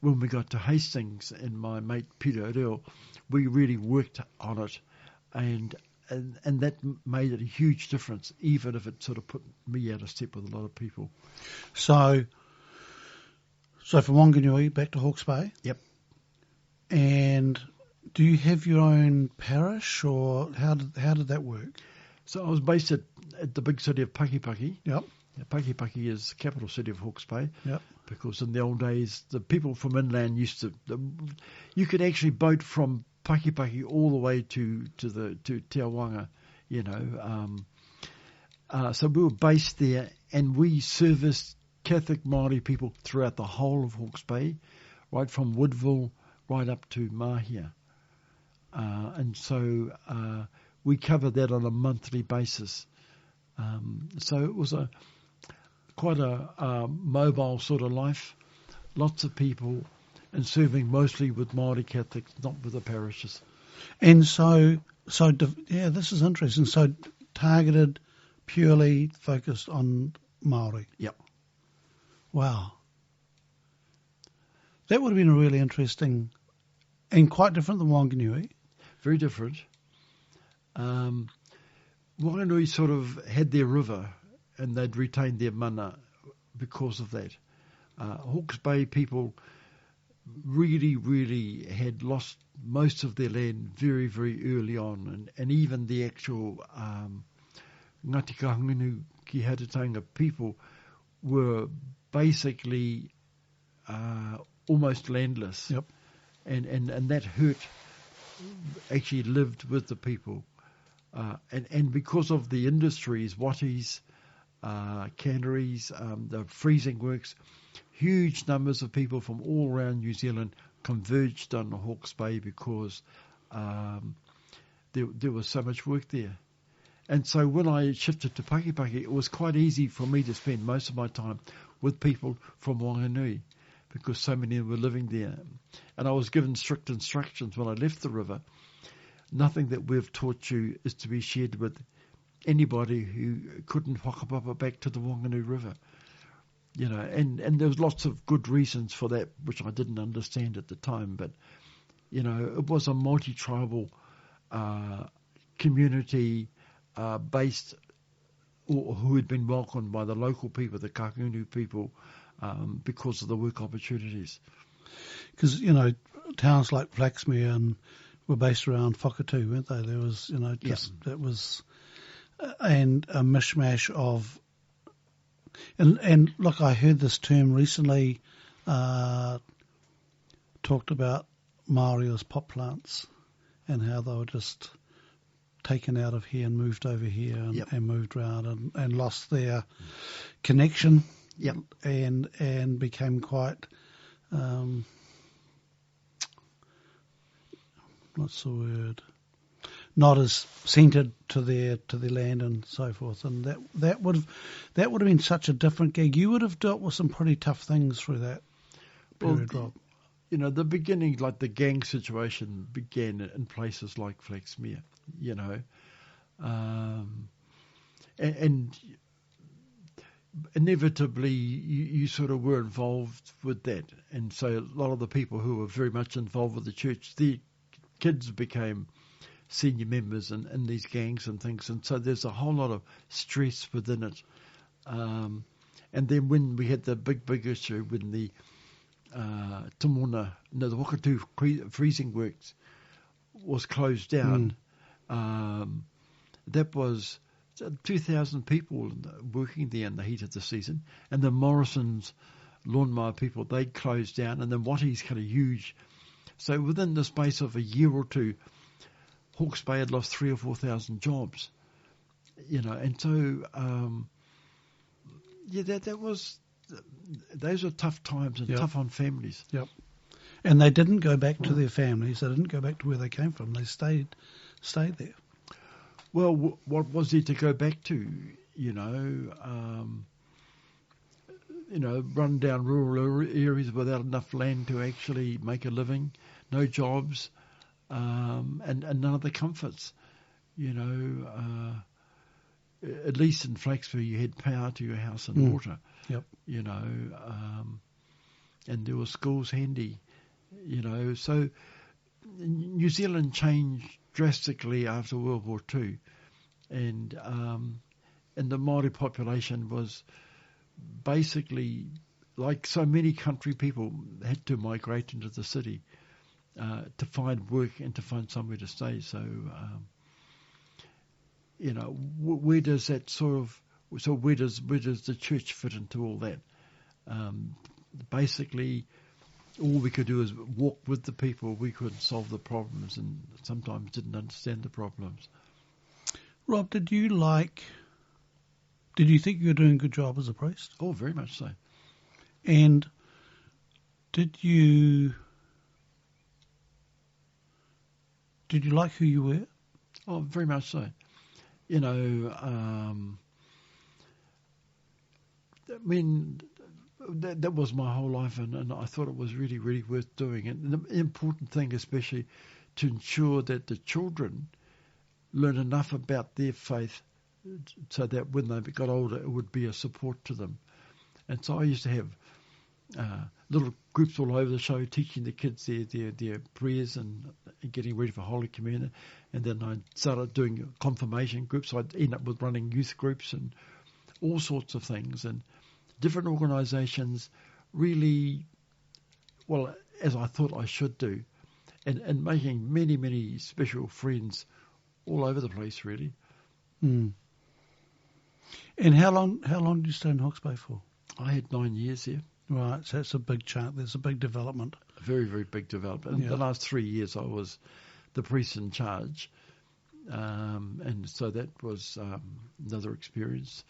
When we got to Hastings and my mate Peter Reo, we really worked on it, and that made it a huge difference, even if it sort of put me out of step with a lot of people. So from Whanganui back to Hawke's Bay? Yep. And do you have your own parish, or how did that work? So I was based at the big city of Pakipaki. Yep. Pakipaki is the capital city of Hawke's Bay. Yep. Because in the old days, the people from inland used to. You could actually boat from Pakipaki all the way to Te Awanga, you know. So we were based there, and we serviced Catholic Māori people throughout the whole of Hawke's Bay, right from Woodville right up to Mahia. And so we covered that on a monthly basis. So it was quite a mobile sort of life, lots of people, and serving mostly with Māori Catholics, not with the parishes. And so this is interesting. So targeted, purely focused on Māori. Yep. Wow. That would have been a really interesting and quite different than Whanganui. Very different. Whanganui sort of had their river, and they'd retained their mana because of that. Hawke's Bay people really, really had lost most of their land very, very early on, and even the actual Ngāti Kahungunu ki Hatatanga people were basically almost landless. Yep. And that hurt actually lived with the people. And because of the industries, watties, canneries, the freezing works, huge numbers of people from all around New Zealand converged on Hawke's Bay because there was so much work there. And so when I shifted to Pakipaki, it was quite easy for me to spend most of my time with people from Wanganui because so many were living there. And I was given strict instructions when I left the river. Nothing that we've taught you is to be shared with anybody who couldn't whakapapa back to the Wanganui River. You know, and there was lots of good reasons for that, which I didn't understand at the time. But, you know, it was a multi-tribal community based, or who had been welcomed by the local people, the Kakunu people, because of the work opportunities. Because, you know, towns like Flaxmere were based around Whakatū, weren't they? There was, you know, just that was, and a mishmash of, and look, I heard this term recently talked about Māori as pot plants and how they were just taken out of here and moved over here and moved around and lost their connection and became quite, what's the word? Not as centred to their land and so forth, and that would have been such a different gig. You would have dealt with some pretty tough things through that period, Rob. You know, the beginning, like the gang situation, began in places like Flaxmere. You know, and inevitably you sort of were involved with that, and so a lot of the people who were very much involved with the church, the kids became senior members in these gangs and things, and so there's a whole lot of stress within it. And then when we had the big issue when the Timona, the Whakatū freezing works was closed down, that was 2,000 people working there in the heat of the season, and the Morrison's lawnmower people, they closed down, and then Watties kind of huge. So within the space of a year or two, Hawke's Bay had lost 3,000 or 4,000 jobs, you know, and so those are tough times and tough on families. Yep. And they didn't go back to their families. They didn't go back to where they came from. They stayed there. Well, what was there to go back to? You know, run down rural areas without enough land to actually make a living, no jobs. And none of the comforts, you know. At least in Flaxmere, you had power to your house and water. Yep. You know, and there were schools handy. You know, so New Zealand changed drastically after World War II, and the Māori population was basically, like so many country people, had to migrate into the city. To find work and to find somewhere to stay. So, you know, where does that where does the church fit into all that? Basically, all we could do is walk with the people. We could solve the problems, and sometimes didn't understand the problems. Rob, did you think you were doing a good job as a priest? Oh, very much so. And did you like who you were? Oh, very much so. You know, I mean, that was my whole life, and I thought it was really, really worth doing. And the important thing, especially, to ensure that the children learn enough about their faith so that when they got older, it would be a support to them. And so I used to have little groups all over the show teaching the kids their prayers and getting ready for Holy Communion. And then I started doing confirmation groups. So I'd end up with running youth groups and all sorts of things. And different organisations really, well, as I thought I should do, and making many, many special friends all over the place, really. Mm. And how long did you stay in Hawke's Bay for? I had 9 years here. Right, so it's a big chunk. There's a big development. A very, very big development. In the last 3 years, I was the priest in charge. And so that was another experience.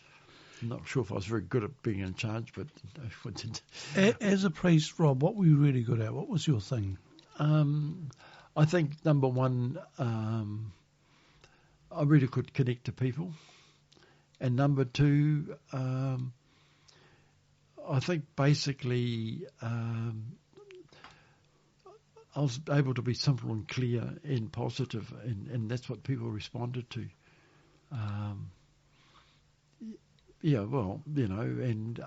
I'm not sure if I was very good at being in charge, but I did. As a priest, Rob, what were you really good at? What was your thing? I think, number one, I really could connect to people. And number two, I think basically I was able to be simple and clear and positive, and that's what people responded to. Yeah, well, and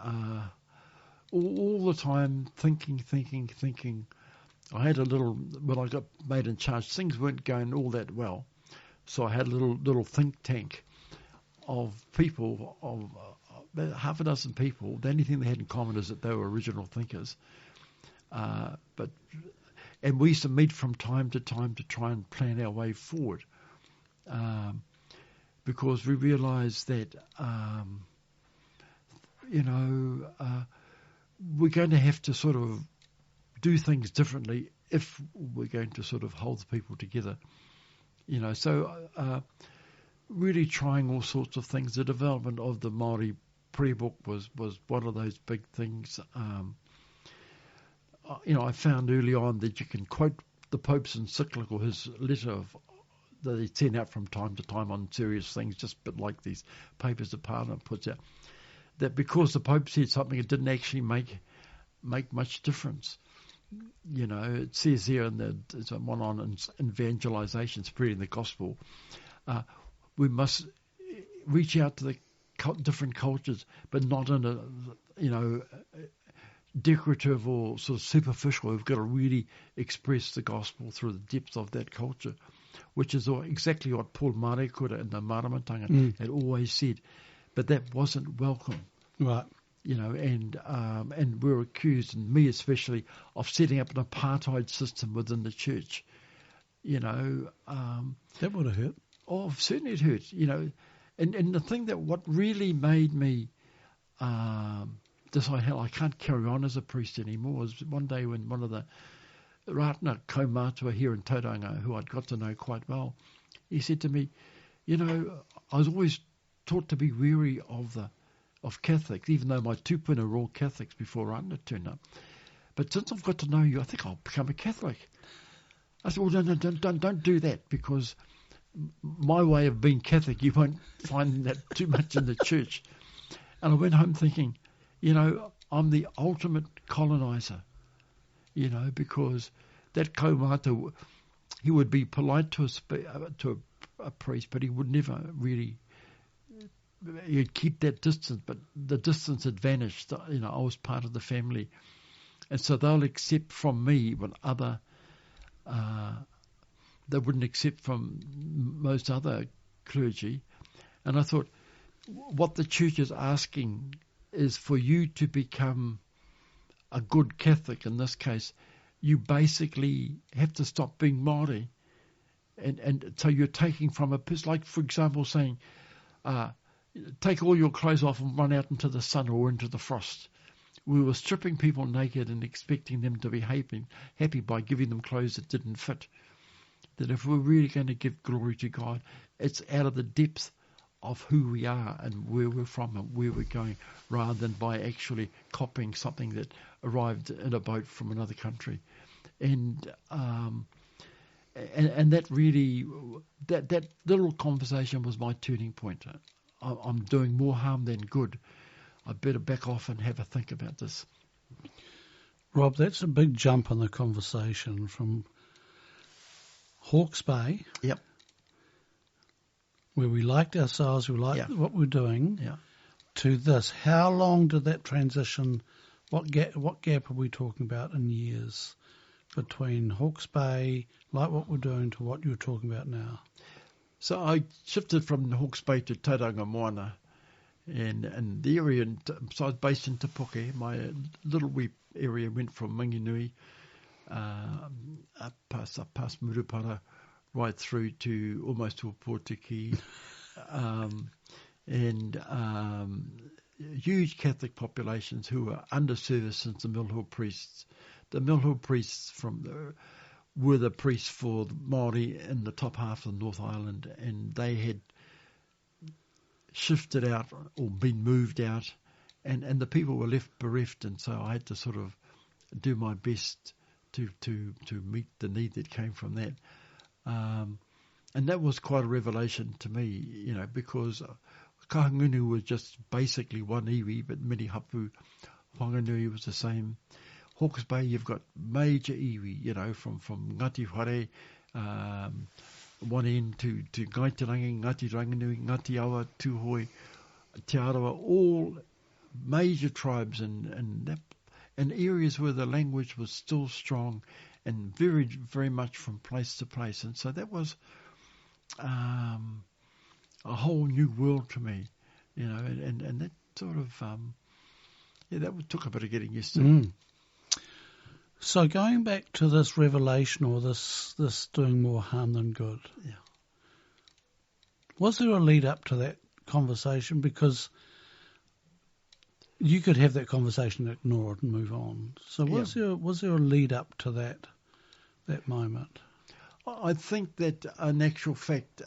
all the time thinking. I had a little, when I got made in charge, things weren't going all that well. So I had a little think tank of people, of about half a dozen people. The only thing they had in common is that they were original thinkers. And we used to meet from time to time to try and plan our way forward, because we realised that we're going to have to sort of do things differently if we're going to sort of hold the people together. So really trying all sorts of things. The development of the Māori prayer book was one of those big things. I found early on that you can quote the Pope's encyclical, his letter that he sent out from time to time on serious things, just a bit like these papers the Parliament puts out, that because the Pope said something, it didn't actually make much difference. It says here there's one on evangelization, spreading the gospel. We must reach out to the different cultures, but not in a decorative or sort of superficial. We've got to really express the gospel through the depth of that culture, which is exactly what Paul Marekura in the Maramatanga had always said. But that wasn't welcome. Right. And we're accused, and me especially, of setting up an apartheid system within the church. That would have hurt. Oh, certainly it hurt. And the thing what really made me decide, hell, I can't carry on as a priest anymore, was one day when one of the Ratana Kaumatua here in Tauranga, who I'd got to know quite well, he said to me, I was always taught to be wary of Catholics, even though my tupuna are all Catholics before Ratana turned up. But since I've got to know you, I think I'll become a Catholic. I said, well, no, don't do that, because my way of being Catholic, you won't find that too much in the church. And I went home thinking, I'm the ultimate colonizer, because that kaumata, he would be polite to a priest, but he would never really, he'd keep that distance, but the distance had vanished. I was part of the family. And so they'll accept from me what they wouldn't accept from most other clergy. And I thought, what the church is asking is for you to become a good Catholic. In this case, you basically have to stop being Māori. And so you're taking from a person, like, for example, saying, take all your clothes off and run out into the sun or into the frost. We were stripping people naked and expecting them to be happy by giving them clothes that didn't fit. That if we're really going to give glory to God, it's out of the depth of who we are and where we're from and where we're going, rather than by actually copying something that arrived in a boat from another country. And that really, that little conversation was my turning point. I'm doing more harm than good. I better back off and have a think about this. Rob, that's a big jump in the conversation from Hawke's Bay, Yep. where we liked ourselves, we liked what we're doing, Yeah. to this. How long did that transition, what gap are we talking about in years between Hawke's Bay, like what we're doing, to what you're talking about now? So I shifted from Hawke's Bay to Tauranga Moana, and the area, so I was based in Te Puke. My little wee area went from Minginui up past Murupara, right through to almost to Portiki. huge Catholic populations who were under-serviced since the Mill Hill priests. The Mill Hill priests were the priests for the Māori in the top half of the North Island, and they had shifted out or been moved out, and the people were left bereft, and so I had to sort of do my best to meet the need that came from that. And that was quite a revelation to me, because Kahungunu was just basically one iwi, but Mini Hapu Whanganui was the same. Hawke's Bay, you've got major iwi, from Ngati Whare, one end to Gaitarangi, Ngati Ranganui, Ngati Awa, Tūhoi, Te Arawa, all major tribes and areas where the language was still strong and very, very much from place to place. And so that was a whole new world to me, and that sort of, that took a bit of getting used to. Mm. So going back to this revelation or this doing more harm than good, yeah. Was there a lead up to that conversation? Because you could have that conversation, ignore it, and move on. So was there a lead up to that moment? I think that in actual fact,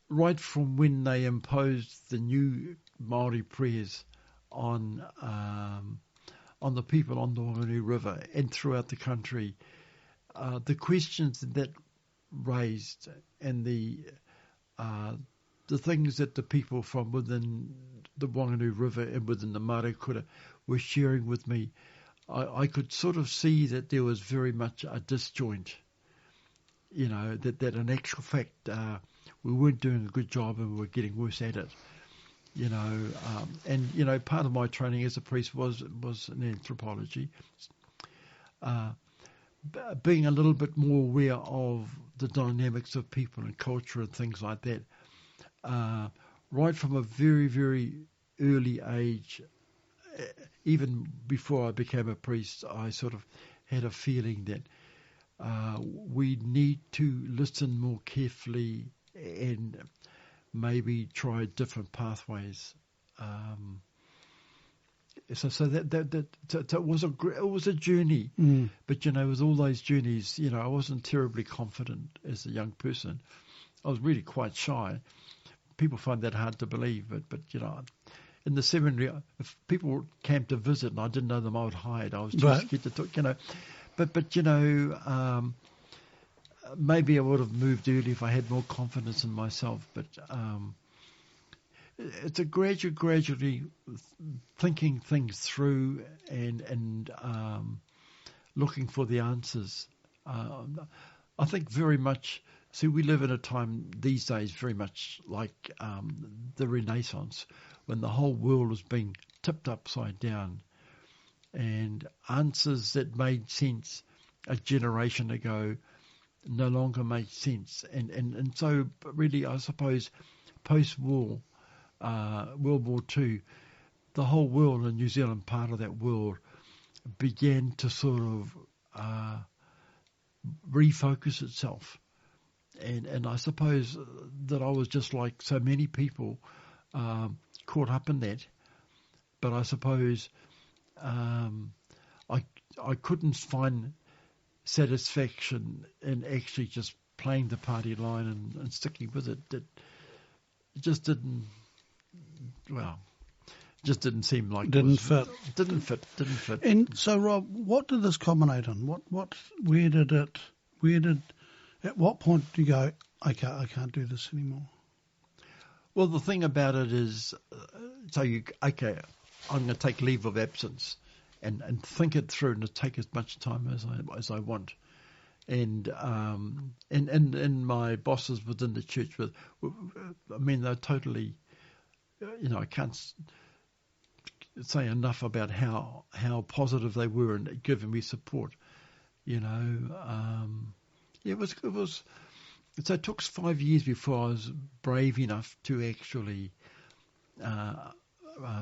right from when they imposed the new Māori prayers on the people on the Whanganui River and throughout the country, the questions that raised and the things that the people from within the Whanganui River and within the Māraikura were sharing with me, I could sort of see that there was very much a disjoint, that in actual fact we weren't doing a good job and we were getting worse at it. And part of my training as a priest was in anthropology, being a little bit more aware of the dynamics of people and culture and things like that. Right from a very, very early age, even before I became a priest, I sort of had a feeling that we need to listen more carefully and maybe try different pathways. So it was a journey. Mm. But with all those journeys, I wasn't terribly confident as a young person. I was really quite shy. People find that hard to believe, but in the seminary, if people came to visit and I didn't know them, I would hide. I was too scared to talk. But maybe I would have moved early if I had more confidence in myself. But it's a gradually thinking things through and looking for the answers. I think very much. See, we live in a time these days very much like the Renaissance, when the whole world was being tipped upside down, and answers that made sense a generation ago no longer make sense. And so really, I suppose, post-war, World War II, the whole world, and New Zealand part of that world, began to sort of refocus itself. And I suppose that I was just like so many people caught up in that. But I suppose I couldn't find satisfaction in actually just playing the party line and sticking with it. It just didn't seem like Didn't fit. Didn't fit. And so, Rob, what did this culminate on? At what point do you go, I can't do this anymore? Well, the thing about it is, I'm going to take leave of absence and think it through and take as much time as I want. And my bosses within the church, they're totally, I can't say enough about how positive they were in giving me support. It was. So it took 5 years before I was brave enough to actually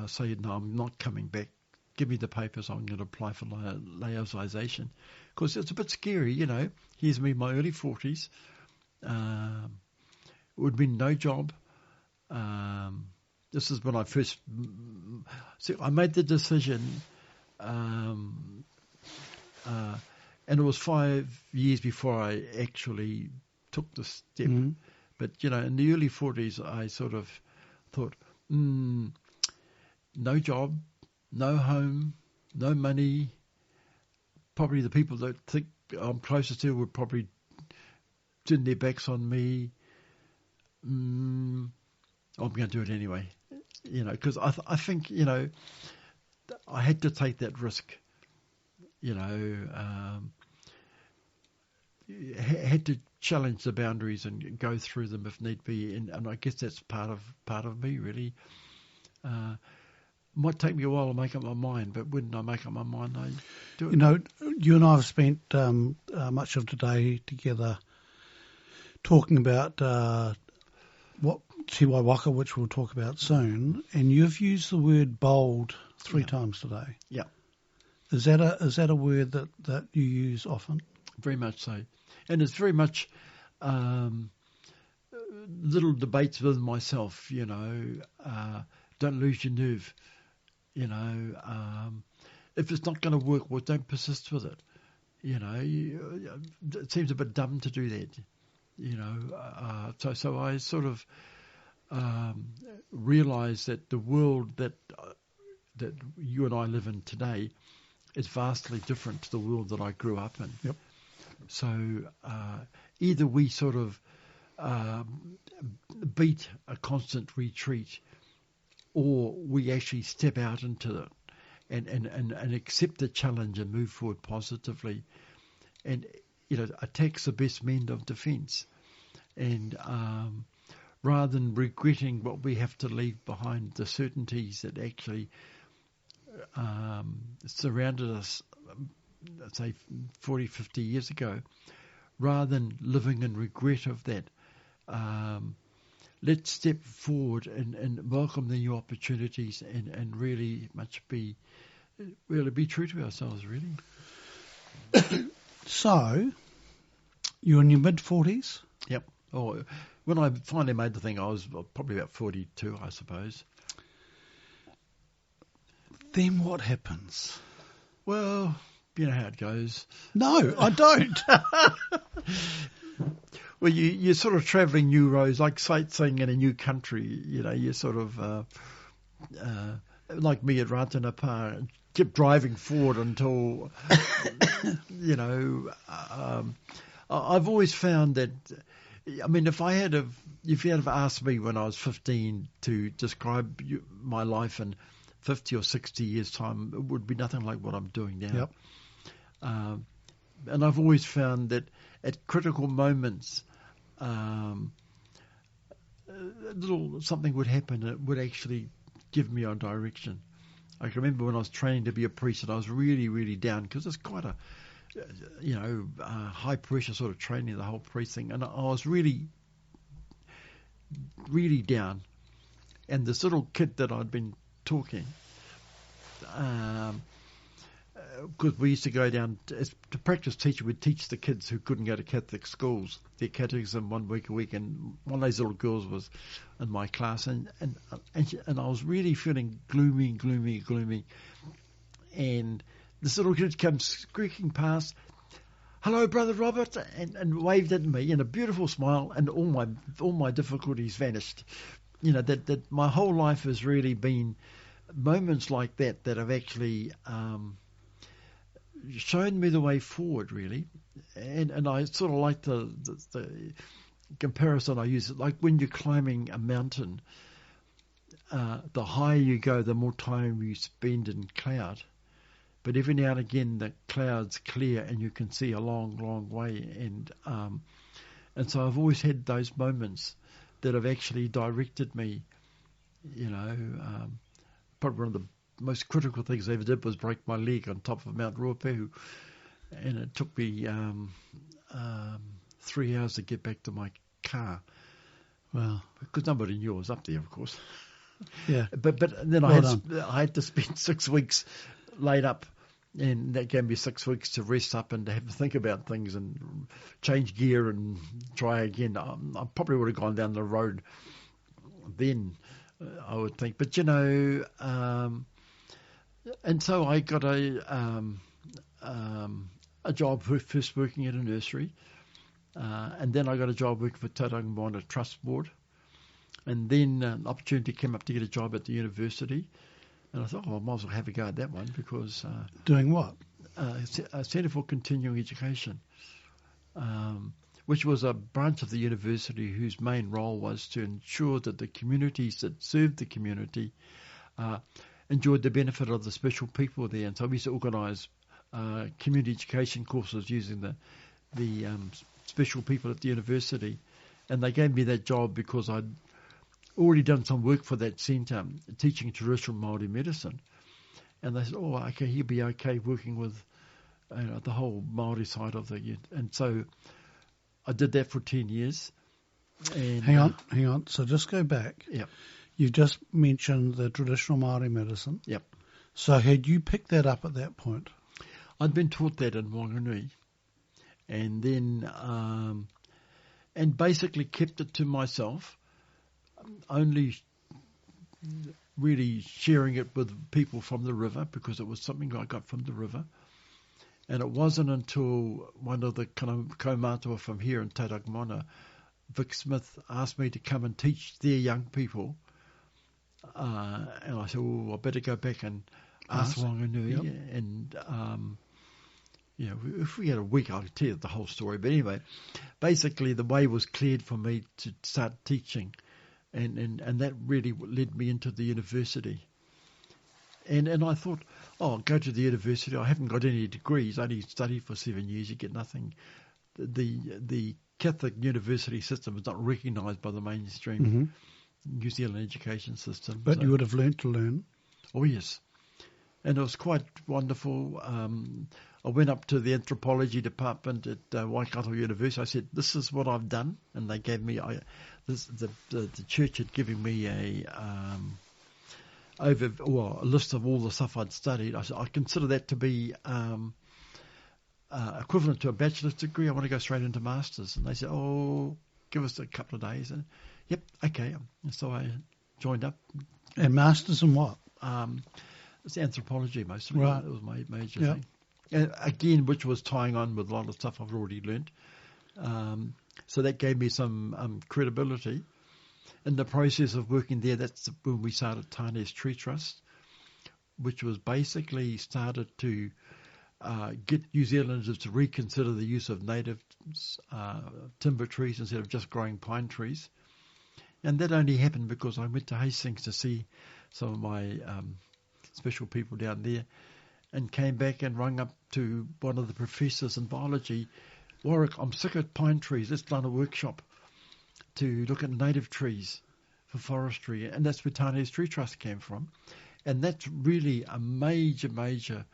say, no, I'm not coming back. Give me the papers. I'm going to apply for laicization, because it's a bit scary. Here's me in my early 40s. It would be no job. this is when I first. So I made the decision, and it was 5 years before I actually took the step. Mm. But in the early 40s, I sort of thought, no job, no home, no money. Probably the people that think I'm closest to would probably turn their backs on me. I'm going to do it anyway, because I think, I had to take that risk, had to challenge the boundaries and go through them if need be. And I guess that's part of me, really. Might take me a while to make up my mind, but when I make up my mind, I do it. You and I have spent much of today together talking about what Tiwaiwaka, which we'll talk about soon, and you've used the word bold 3 times today. Yeah. Is that a word that you use often? Very much so. And it's very much little debates with myself, don't lose your nerve. If it's not going to work, well, don't persist with it. It seems a bit dumb to do that. So I sort of realised that the world that you and I live in today is vastly different to the world that I grew up in. Yep. So either we sort of beat a constant retreat, or we actually step out into it and accept the challenge and move forward positively. And, attack's the best means of defence. And rather than regretting what we have to leave behind, the certainties that actually surrounded us, let's say 40, 50 years ago, rather than living in regret of that, let's step forward and welcome the new opportunities and really be true to ourselves, really. So, you're in your mid-40s? Yep. Oh, when I finally made the thing, I was probably about 42, I suppose. Then what happens? Well, you know how it goes. No, I don't. Well, you're sort of travelling new roads, like sightseeing in a new country. You're sort of like me at Rantanapa, kept driving forward until, I've always found that, if you had asked me when I was 15 to describe my life in 50 or 60 years' time, it would be nothing like what I'm doing now. Yep. And I've always found that at critical moments, something would happen that would actually give me a direction. I can remember when I was training to be a priest, and I was really, really down because it's quite a, high pressure sort of training, the whole priest thing, and I was really, really down. And this little kid that I'd been talking, because we used to go down to practice teacher, would teach the kids who couldn't go to Catholic schools their catechism 1 week a week, and one of those little girls was in my class, and I was really feeling gloomy, and this little kid comes squeaking past, "Hello, Brother Robert," and waved at me in a beautiful smile, and all my difficulties vanished. That my whole life has really been moments like that have actually shown me the way forward, really. And I sort of like the comparison I use, like when you're climbing a mountain, the higher you go, the more time you spend in cloud. But every now and again, the cloud's clear and you can see a long, long way. And so I've always had those moments that have actually directed me. Probably one of the most critical things I ever did was break my leg on top of Mount Ruapehu, and it took me 3 hours to get back to my car. Wow. Because nobody knew I was up there, of course. Yeah. But then I had to spend 6 weeks laid up, and that gave me 6 weeks to rest up and to have to think about things and change gear and try again. I probably would have gone down the road then I would think. But, and so I got a job first working at a nursery, and then I got a job working for Te Awanga Trust Board, and then an opportunity came up to get a job at the university, and I thought, I might as well have a go at that one because... Doing what? A Centre for Continuing Education, which was a branch of the university whose main role was to ensure that the communities that served the community enjoyed the benefit of the special people there. And so we used to organise community education courses using the special people at the university. And they gave me that job because I'd already done some work for that centre, teaching traditional Māori medicine. And they said, okay, he'll be okay working with the whole Māori side of the... And so I did that for 10 years. And, hang on. So just go back. Yep. You just mentioned the traditional Māori medicine. Yep. So had you picked that up at that point? I'd been taught that in Wanganui. And then... and basically kept it to myself, only really sharing it with people from the river because it was something I got from the river. And it wasn't until one of the kaumātua from here in Te Awanga, Vic Smith, asked me to come and teach their young people. And I said, I better go back and ask Wanganui. Yep. And, if we had a week, I could tell you the whole story. But anyway, basically the way was cleared for me to start teaching. And that really led me into the university. And I thought, I'll go to the university. I haven't got any degrees. I only studied for 7 years. You get nothing. The Catholic university system is not recognised by the mainstream New Zealand education system. But you would have learnt to learn. Oh, yes. And it was quite wonderful. I went up to the anthropology department at Waikato University. I said, this is what I've done. And they gave me, the church had given me a list of all the stuff I'd studied. I said, I consider that to be equivalent to a bachelor's degree. I want to go straight into master's. And they said, give us a couple of days. And yep, okay. And so I joined up. And master's in what? It's anthropology mostly. Right. It was my major thing. And again, which was tying on with a lot of stuff I've already learnt. So that gave me some credibility. In the process of working there, that's when we started Tāne's Tree Trust, which was basically started to get New Zealanders to reconsider the use of native timber trees instead of just growing pine trees. And that only happened because I went to Hastings to see some of my special people down there and came back and rung up to one of the professors in biology, Warwick, I'm sick of pine trees. Let's run a workshop to look at native trees for forestry. And that's where Tāne's Tree Trust came from. And that's really a major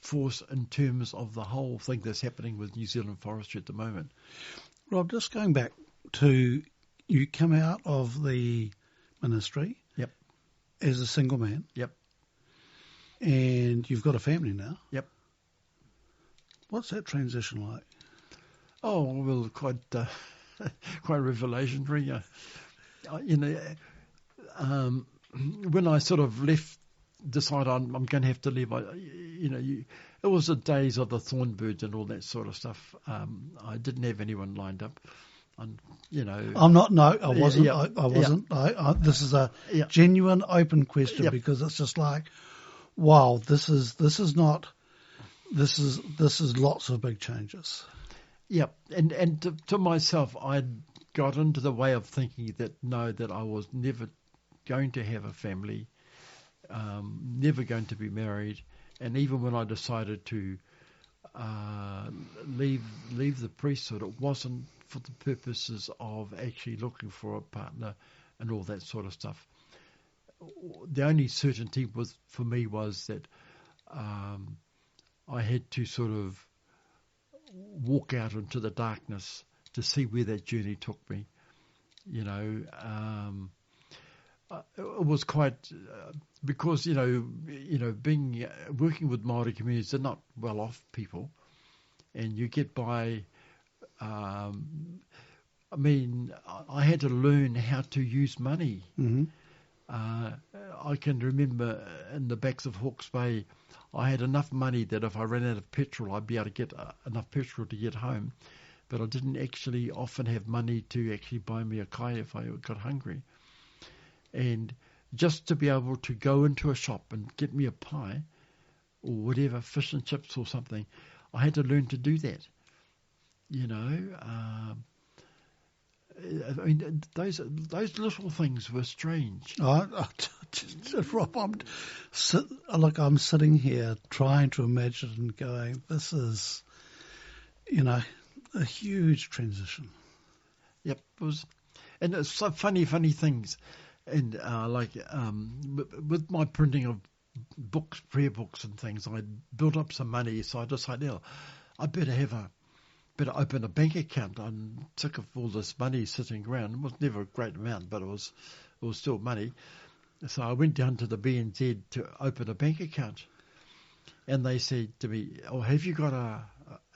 force in terms of the whole thing that's happening with New Zealand forestry at the moment. Rob, just going back to you come out of the ministry as a single man. Yep. And you've got a family now. Yep. What's that transition like? Oh, well, quite revelationary. When I sort of decided I'm going to have to leave, it was the days of the Thornbirds and all that sort of stuff. I didn't have anyone lined up. I'm not. No, I wasn't. Yeah, I wasn't. Yeah. This is a genuine, open question because it's just like, wow, this is lots of big changes. Yep, and to myself, I got into the way of thinking that I was never going to have a family, never going to be married, and even when I decided to leave the priesthood, it wasn't for the purposes of actually looking for a partner and all that sort of stuff. The only certainty for me was that I had to sort of walk out into the darkness to see where that journey took me. It was quite because being working with Māori communities, they're not well off people, and you get by. I mean, I had to learn how to use money. Mm-hmm. I can remember in the backs of Hawke's Bay, I had enough money that if I ran out of petrol, I'd be able to get enough petrol to get home. But I didn't actually often have money to actually buy me a kai if I got hungry. And just to be able to go into a shop and get me a pie or whatever, fish and chips or something, I had to learn to do that. You know, I mean, those little things were strange. Rob, I'm sitting here trying to imagine and going, this is, a huge transition. Yep, it was, and it's so funny things, and with my printing of books, prayer books and things, I built up some money, so I decided, I better open a bank account. I'm sick of all this money sitting around. It was never a great amount, but it was still money. So I went down to the BNZ to open a bank account, and they said to me, "Oh, have you got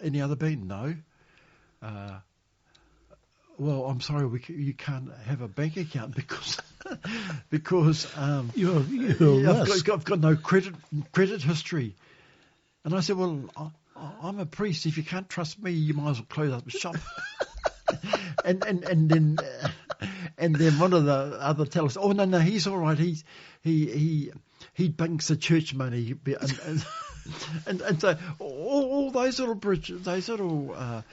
any other bank?" No. Well, I'm sorry, you can't have a bank account because I've got no credit history. And I said, well, I'm a priest. If you can't trust me, you might as well close up the shop. and then one of the other tellers, oh no, he's all right. He banks the church money, and so all those little bridges, those little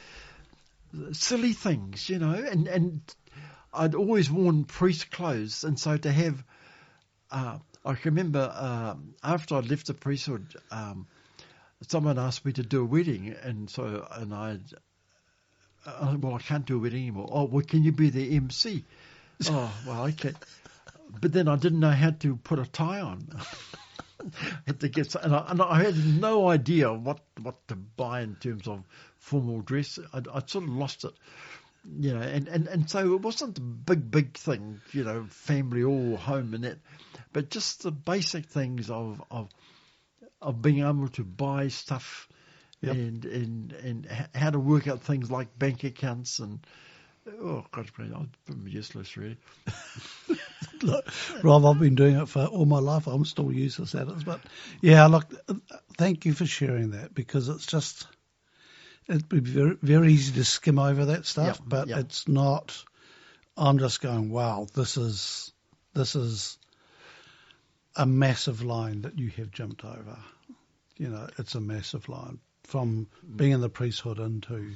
silly things, and I'd always worn priest clothes, and so to have, I can remember after I'd left the priesthood, someone asked me to do a wedding, I can't do a wedding anymore. Oh, well, can you be the MC? Oh, well, okay. But then I didn't know how to put a tie on. Had to get, and I had no idea what to buy in terms of formal dress. I'd sort of lost it, and so it wasn't a big thing, family or home and that, but just the basic things of being able to buy stuff. Yep. and how to work out things like bank accounts and God, I'm useless really. Look, Rob, I've been doing it for all my life. I'm still useless at it, but yeah, look, thank you for sharing that, because it'd be very, very easy to skim over that stuff, but it's not. I'm just going, wow, this is a massive line that you have jumped over. It's a massive line from being in the priesthood into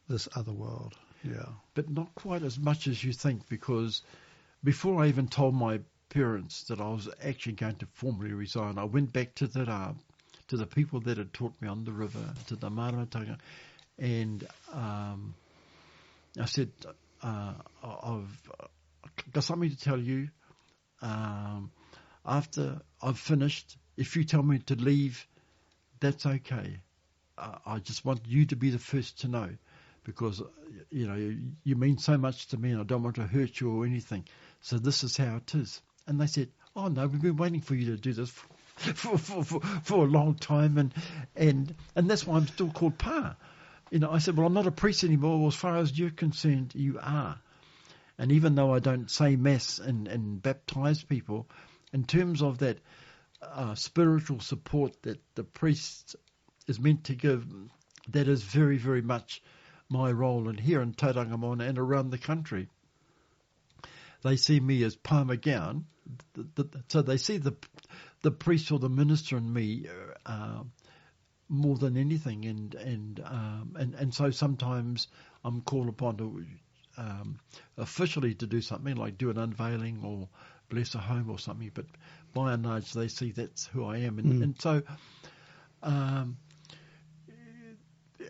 this other world. Yeah. But not quite as much as you think, because before I even told my parents that I was actually going to formally resign, I went back to the people that had taught me on the river, to the maramatanga, and I said, I've got something to tell you. After I've finished, if you tell me to leave, that's okay. I just want you to be the first to know, because you mean so much to me, and I don't want to hurt you or anything. So this is how it is. And they said, "Oh no, we've been waiting for you to do this for a long time, and that's why I'm still called Pa." I said, "Well, I'm not a priest anymore. Well, as far as you're concerned, you are." And even though I don't say mass and baptize people, in terms of that spiritual support that the priest is meant to give, that is very, very much my role in here in Tauranga Moana and around the country. They see me as Pa McGowan, so they see the priest or the minister in me more than anything, and so sometimes I'm called upon to officially to do something like do an unveiling or bless a home or something, but by and large they see that's who I am, and so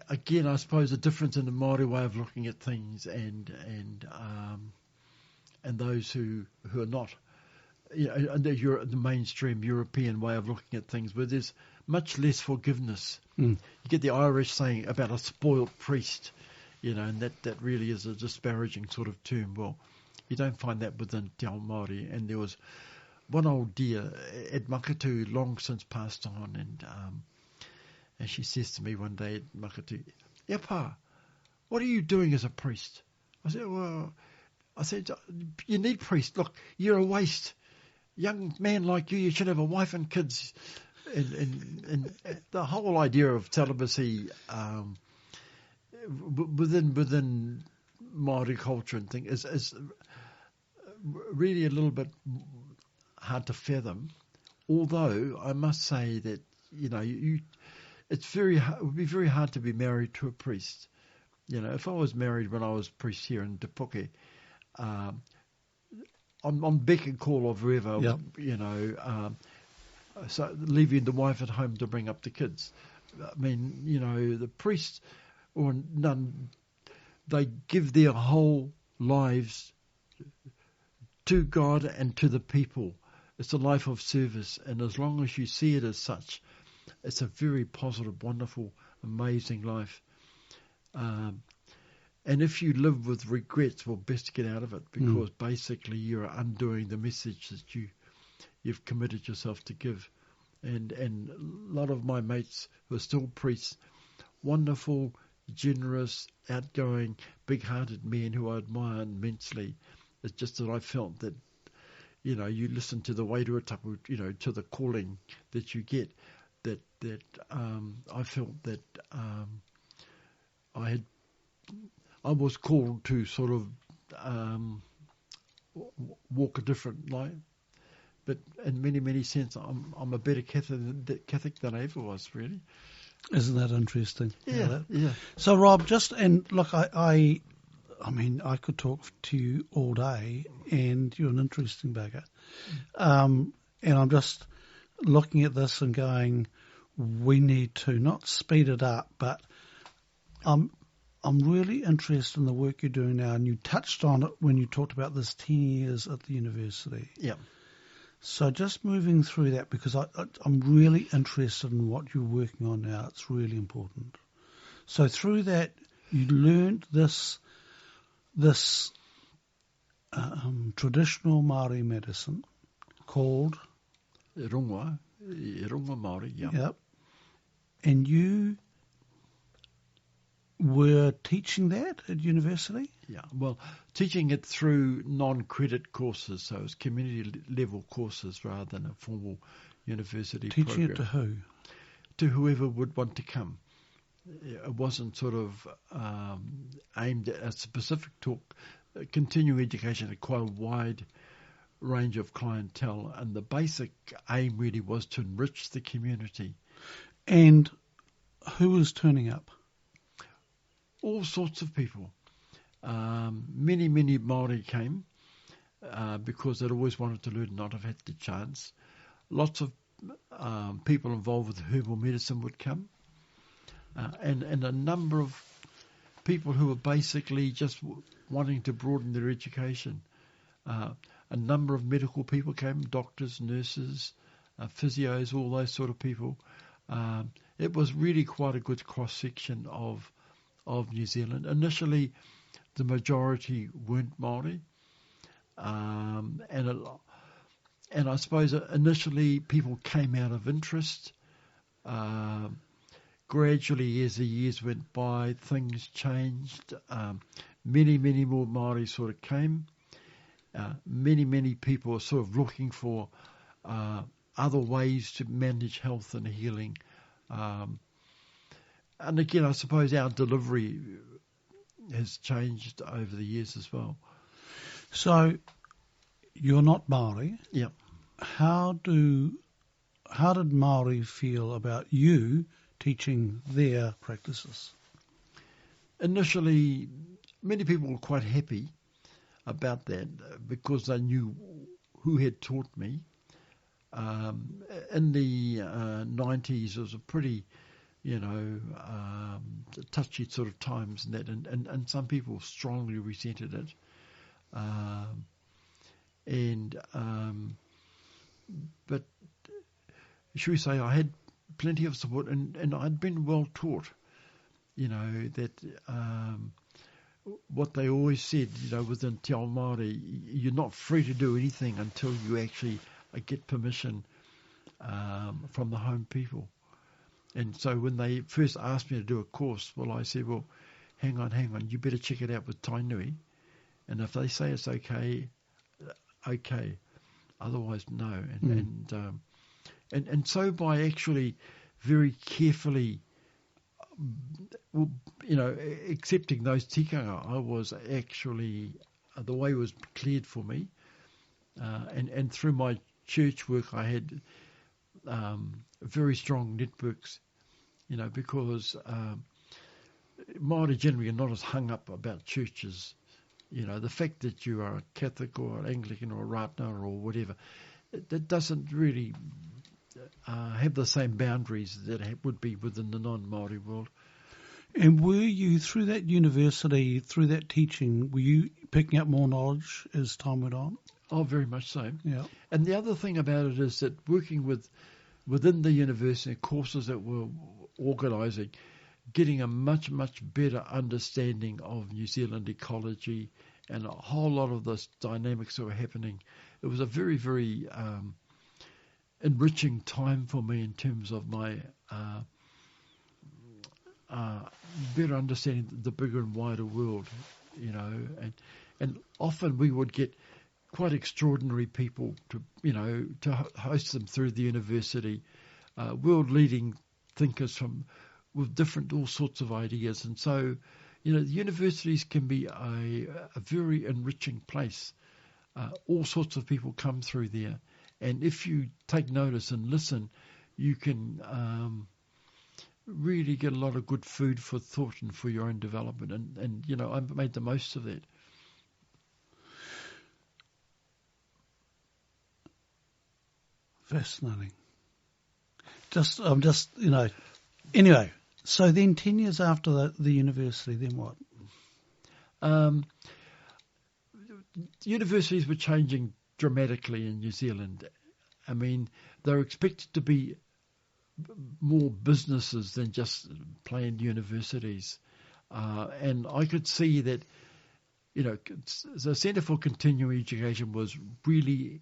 again, I suppose a difference in the Māori way of looking at things and those who are not, the mainstream European way of looking at things, where there's much less forgiveness. You get the Irish saying about a spoilt priest, and that really is a disparaging sort of term. Well, you don't find that within Te Ao Māori. And there was one old dear, Ed Makatu, long since passed on, and she says to me one day at Makatu, "Yeah, Pa, what are you doing as a priest?" I said, you need priests. Look, you're a waste. Young man like you should have a wife and kids. And the whole idea of celibacy within Māori culture and thing is really a little bit hard to fathom. Although I must say that it would be very hard to be married to a priest. If I was married when I was priest here in Te Puke, on beck and call of whoever, Yep. So leaving the wife at home to bring up the kids. I mean, the priests or nun, they give their whole lives to God and to the people. It's a life of service, and as long as you see it as such, it's a very positive, wonderful, amazing life. And if you live with regrets, well, best to get out of it, because basically you're undoing the message that you've committed yourself to give. And a lot of my mates who are still priests, wonderful, generous, outgoing, big-hearted men who I admire immensely. It's just that I felt that, you listen to the wairua, to the calling that you get, that I felt that I was called to sort of walk a different life. But in many, many sense, I'm a better Catholic than I ever was, really. Isn't that interesting? Yeah. So, Rob, I mean, I could talk to you all day, and you're an interesting bugger. And I'm just looking at this and going, we need to not speed it up, but I'm really interested in the work you're doing now, and you touched on it when you talked about this 10 years at the university. Yeah. So just moving through that, because I'm really interested in what you're working on now. It's really important. So through that, you learned this traditional Māori medicine called Rongoa Māori, yeah. Yep. And you were teaching that at university? Yeah, well, teaching it through non-credit courses, so it's community-level courses rather than a formal university Teaching program. it to who? To whoever would want to come. It wasn't sort of aimed at a specific talk. Continuing education had quite a wide range of clientele, and the basic aim really was to enrich the community. And who was turning up? All sorts of people. Many Māori came because they'd always wanted to learn, not have had the chance. Lots of people involved with herbal medicine would come, and a number of people who were basically just wanting to broaden their education. A number of medical people came, doctors, nurses, physios, all those sort of people. It was really quite a good cross-section of New Zealand. Initially, the majority weren't Māori, and I suppose initially people came out of interest. Gradually, as the years went by, things changed. Many more Māori sort of came. Many people are sort of looking for other ways to manage health and healing. And again, I suppose our delivery has changed over the years as well. So, you're not Māori. Yeah. How did Māori feel about you teaching their practices? Initially, many people were quite happy about that because they knew who had taught me. In the 90s, it was a pretty touchy sort of times and some people strongly resented it. But should we say I had plenty of support and I'd been well taught, that what they always said, within Te Ao Māori, you're not free to do anything until you actually get permission from the home people. And so when they first asked me to do a course, well, I said, well, hang on, you better check it out with Tainui. And if they say it's okay, okay. Otherwise, no. And so by actually very carefully, accepting those tikanga, I was actually, the way was cleared for me. And through my church work, I had very strong networks, because Māori generally are not as hung up about churches. The fact that you are a Catholic or an Anglican or a Ratna or whatever, that doesn't really have the same boundaries that would be within the non-Māori world. And were you, through that university, through that teaching, were you picking up more knowledge as time went on? Oh, very much so. Yeah. And the other thing about it is that working within the university, courses that we're organising, getting a much, much better understanding of New Zealand ecology and a whole lot of the dynamics that were happening. It was a very, very enriching time for me in terms of my better understanding the bigger and wider world, and often we would get quite extraordinary people to host them through the university, world-leading thinkers with all sorts of ideas. And so, the universities can be a very enriching place. All sorts of people come through there. And if you take notice and listen, you can really get a lot of good food for thought and for your own development. And I made the most of that. Fascinating. Anyway, so then 10 years after the university, then what? Universities were changing dramatically in New Zealand. I mean, they're expected to be more businesses than just plain universities. And I could see that, the Centre for Continuing Education was really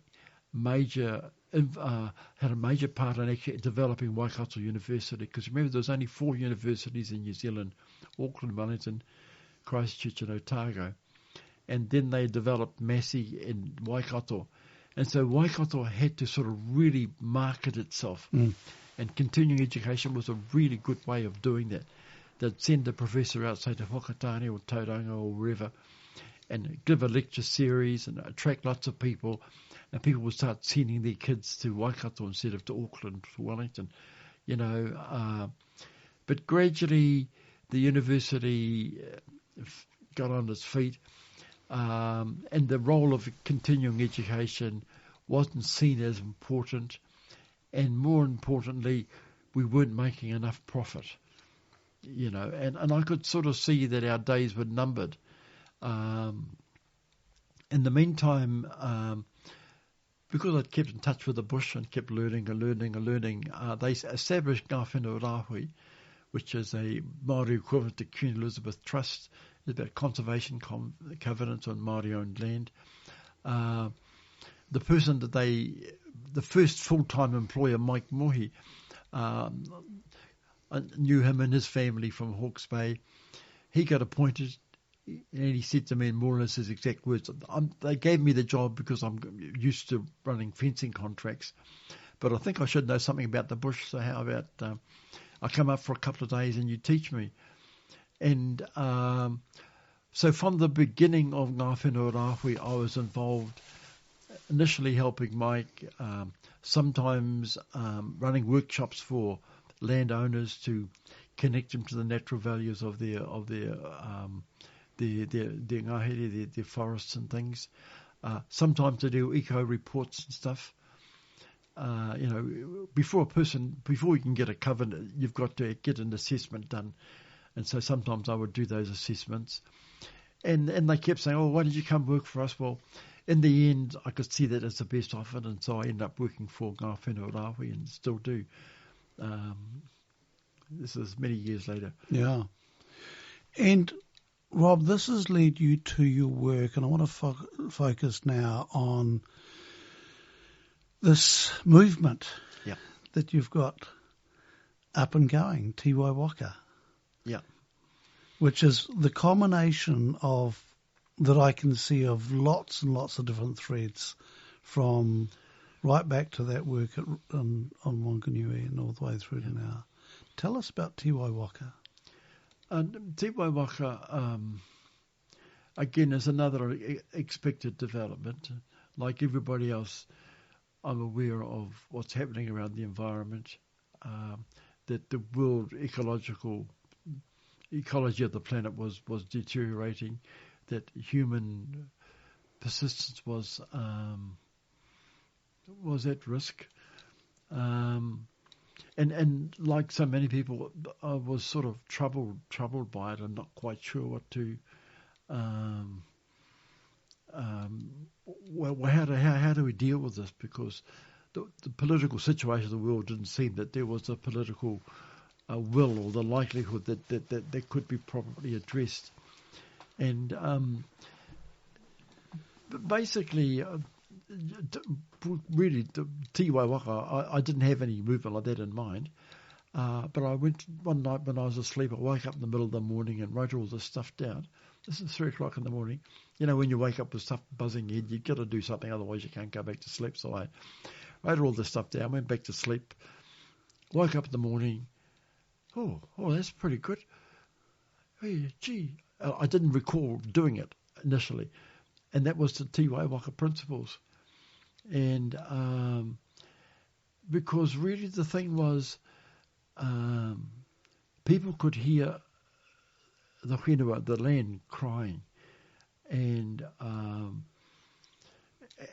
major, had a major part in actually developing Waikato University, because remember there was only 4 universities in New Zealand: Auckland, Wellington, Christchurch and Otago. And then they developed Massey in Waikato. And so Waikato had to sort of really market itself. And continuing education was a really good way of doing that. They'd send a professor out, say, to Whakatane or Tauranga or wherever, and give a lecture series and attract lots of people. And people would start sending their kids to Waikato instead of to Auckland or Wellington, But gradually the university got on its feet, and the role of continuing education wasn't seen as important. And more importantly, we weren't making enough profit, and I could sort of see that our days were numbered. In the meantime, because I'd kept in touch with the bush and kept learning, they established Ngā Whenua Rāhui, which is a Māori equivalent to Queen Elizabeth Trust. It's about conservation covenants on Māori-owned land. The person that the first full-time employer, Mike Mohi, I knew him and his family from Hawke's Bay. He got appointed, and he said to me, in more or less his exact words, they gave me the job because I'm used to running fencing contracts, but I think I should know something about the bush, so how about I come up for a couple of days and you teach me. And so from the beginning of Ngā Whenua Rāhui, I was involved, initially helping Mike, sometimes running workshops for landowners to connect them to the natural values of their ngahere, their forests and things. Sometimes to do eco reports and stuff. Before you can get a covenant, you've got to get an assessment done. And so sometimes I would do those assessments. And they kept saying, oh, why did you come work for us? Well, in the end, I could see that as the best offer, and so I ended up working for Ngā Whenua Rāhui and still do. This is many years later. Yeah. And, Rob, this has led you to your work, and I want to focus now on this movement that you've got up and going, Tiwaiwaka. Yeah. Which is the combination of that I can see of lots and lots of different threads from right back to that work on Wanganui and all the way through to now. Tell us about Tiwaiwaka. Tiwaiwaka, again, is another expected development. Like everybody else, I'm aware of what's happening around the environment, that the world ecology of the planet was deteriorating, that human persistence was at risk. And like so many people, I was sort of troubled by it and not quite sure what to, how do we deal with this? Because the political situation of the world didn't seem that there was a political will or the likelihood that could be properly addressed. And basically, really, the Tiwaiwaka, I didn't have any movement like that in mind. But I went one night when I was asleep. I woke up in the middle of the morning and wrote all this stuff down. This is 3 o'clock in the morning. You know, when you wake up with stuff buzzing in your head, you've got to do something, otherwise you can't go back to sleep. So I wrote all this stuff down, went back to sleep, woke up in the morning. Oh, that's pretty good. Hey, gee, I didn't recall doing it initially. And that was the Tiwaiwaka principles. And because really the thing was, people could hear the whenua, the land, crying. And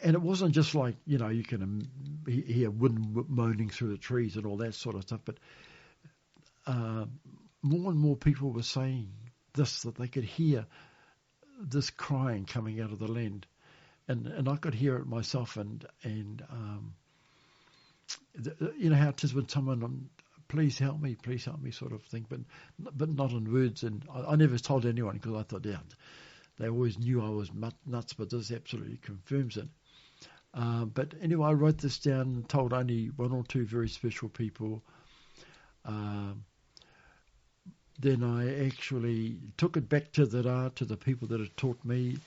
it wasn't just like, you know, you can hear wind moaning through the trees and all that sort of stuff, but more and more people were saying this, that they could hear this crying coming out of the land. And I could hear it myself, and you know how it is when someone, please help me sort of thing, but not in words. And I never told anyone because I thought, yeah, they always knew I was nuts, but this absolutely confirms it. But anyway, I wrote this down and told only one or two very special people. Then I actually took it back to the people that had taught me,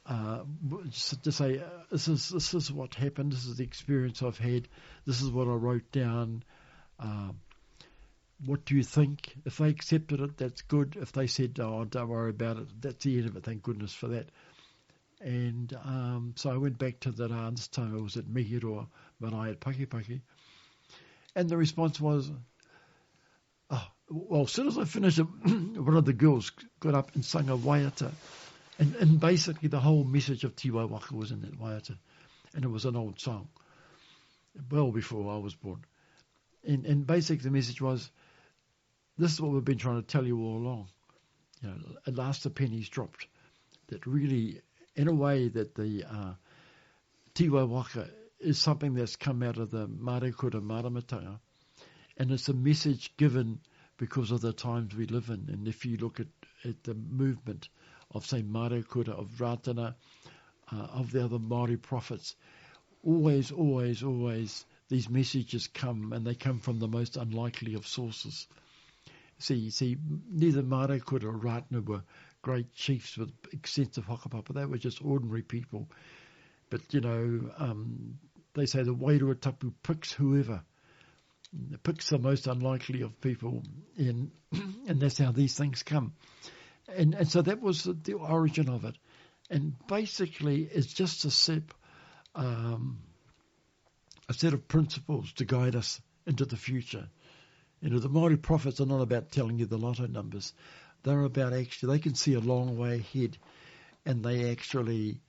to say, this is what happened, this is the experience I've had, this is what I wrote down. What do you think? If they accepted it, that's good. If they said, oh, don't worry about it, that's the end of it, thank goodness for that. And so I went back to the rā, this time I was at Mihiroa, Marae at Pakipaki. And the response was, well, as soon as I finished it, one of the girls got up and sung a waiata. And basically the whole message of Tiwaiwaka was in that waiata. And it was an old song, well before I was born. And basically the message was, this is what we've been trying to tell you all along. You know, at last the pennies dropped. That really, in a way, that the Tiwaiwaka is something that's come out of the Mārekura Maramatanga. And it's a message given because of the times we live in. And if you look at the movement of, say, Mārekura, of Rātana, of the other Māori prophets, always these messages come, and they come from the most unlikely of sources. See, neither Mārekura or Rātana were great chiefs with extensive whakapapa. They were just ordinary people. But, you know, they say the Wairua Tapu picks whoever. It picks the most unlikely of people, and that's how these things come. And so that was the origin of it. And basically it's just a set of principles to guide us into the future. You know, the Māori prophets are not about telling you the lotto numbers. They're about they can see a long way ahead, and they actually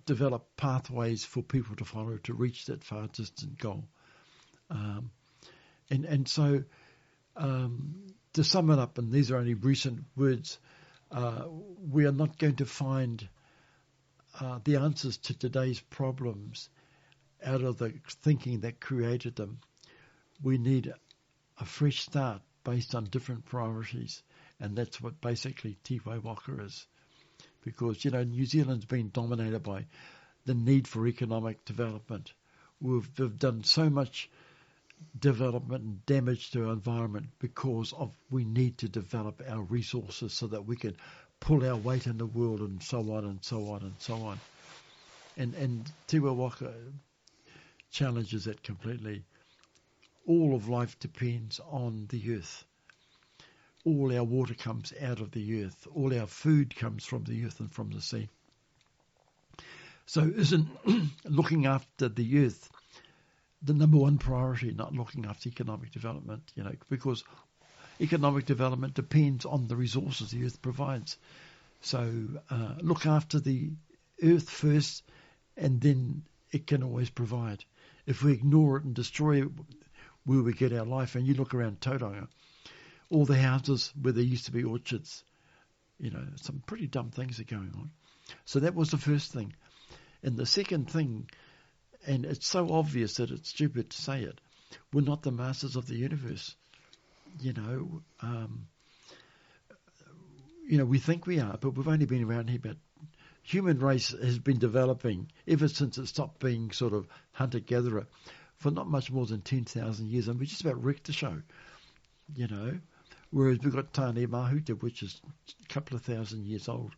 develop pathways for people to follow to reach that far distant goal. And so to sum it up, and these are only recent words, we are not going to find the answers to today's problems out of the thinking that created them. We need a fresh start based on different priorities, and that's what basically Tiwaiwaka is. Because, you know, New Zealand's been dominated by the need for economic development. We've done so much development and damage to our environment because we need to develop our resources so that we can pull our weight in the world, and so on and so on and so on. And Tiwaiwaka challenges that completely. All of life depends on the earth. All our water comes out of the earth. All our food comes from the earth and from the sea. So isn't looking after the earth the number one priority, not looking after economic development, because economic development depends on the resources the earth provides. So look after the earth first, and then it can always provide. If we ignore it and destroy it, where we get our life, and you look around Tauranga, all the houses where there used to be orchards, some pretty dumb things are going on. So that was the first thing. And the second thing, and it's so obvious that it's stupid to say it, we're not the masters of the universe. We think we are, but we've only been around here about. Human race has been developing ever since it stopped being sort of hunter-gatherer for not much more than 10,000 years, and we just about wrecked the show, Whereas we've got Tāne Mahuta, which is a couple of thousand years old.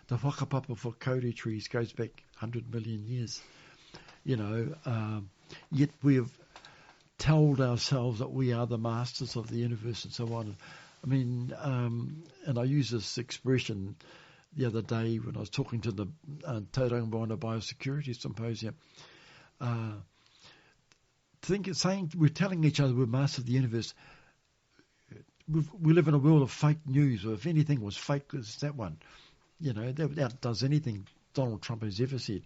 The whakapapa for kauri trees goes back 100 million years, Yet we have told ourselves that we are the masters of the universe and so on. I mean, and I use this expression the other day when I was talking to the Tauranga Biosecurity Symposium. Saying we're telling each other we're masters of the universe. We live in a world of fake news, or if anything was fake, it's that one. That outdoes anything Donald Trump has ever said.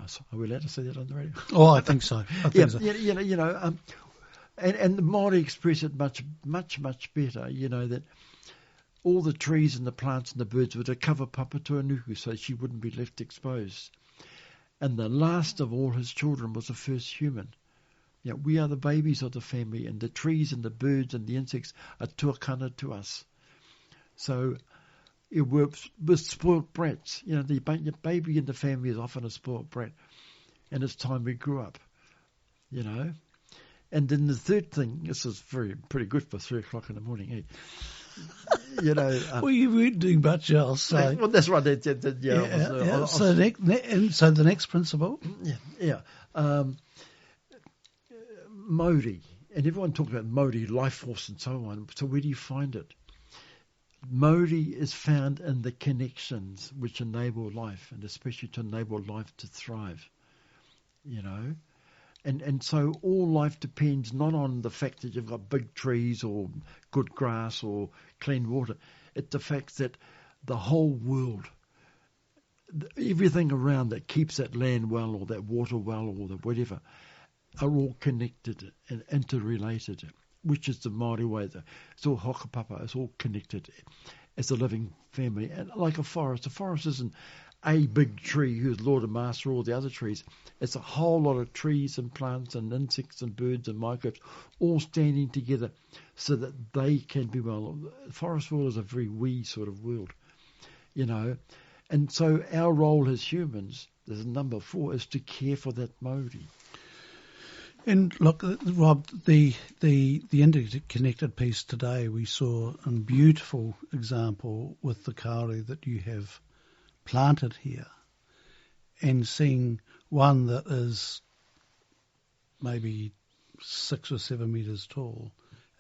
So are we allowed to say that on the radio? Oh, I think so. And the Māori express it much, much, much better. That all the trees and the plants and the birds were to cover Papa Tuanuku so she wouldn't be left exposed. And the last of all his children was the first human. We are the babies of the family, and the trees and the birds and the insects are tuakana to us. So we're spoilt brats. The baby in the family is often a spoilt brat, and it's time we grew up. And then the third thing, this is pretty good for 3 o'clock in the morning. Eh? Well, you weren't doing much else. So. Well, that's right. So the next principle? Yeah. Mauri. And everyone talks about Mauri, life force and so on. So where do you find it? Mauri is found in the connections which enable life, and especially to enable life to thrive. And so all life depends not on the fact that you've got big trees or good grass or clean water. It's the fact that the whole world, everything around that keeps that land well or that water well or the whatever, are all connected and interrelated, which is the Māori way. It's all hokapapa, it's all connected as a living family. And like a forest isn't a big tree who's Lord and Master of all the other trees. It's a whole lot of trees and plants and insects and birds and microbes all standing together so that they can be well. The forest world is a very wee sort of world, And so our role as humans, there's number 4, is to care for that Māori. And look, Rob, the interconnected piece today, we saw a beautiful example with the kauri that you have planted here, and seeing one that is maybe 6 or 7 meters tall,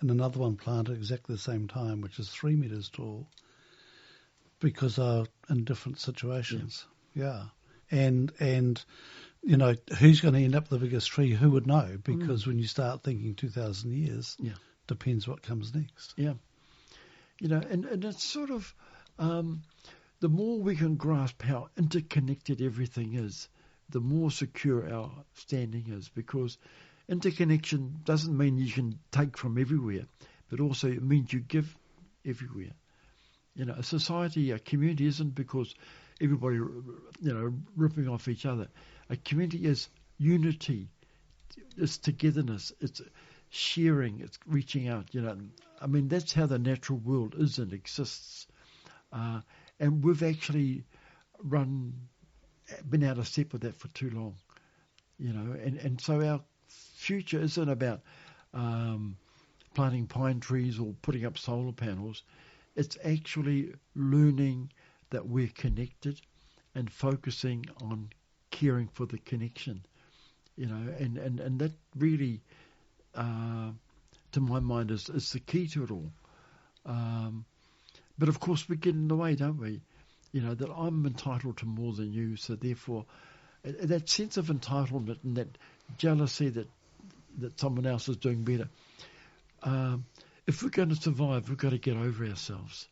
and another one planted at exactly the same time, which is 3 meters tall, because they're in different situations. Yeah. And who's going to end up with the biggest tree? Who would know? Because when you start thinking 2,000 years, depends what comes next. Yeah. And it's sort of, the more we can grasp how interconnected everything is, the more secure our standing is, because interconnection doesn't mean you can take from everywhere, but also it means you give everywhere. A society, a community isn't because everybody, ripping off each other. A community is unity, it's togetherness, it's sharing, it's reaching out. I mean, that's how the natural world is and exists. And we've actually been out of step with that for too long, and so our future isn't about planting pine trees or putting up solar panels. It's actually learning that we're connected and focusing on caring for the connection, and that really, to my mind, is the key to it all. But of course we get in the way, don't we? That I'm entitled to more than you, so therefore that sense of entitlement and that jealousy that someone else is doing better. If we're going to survive, we've got to get over ourselves.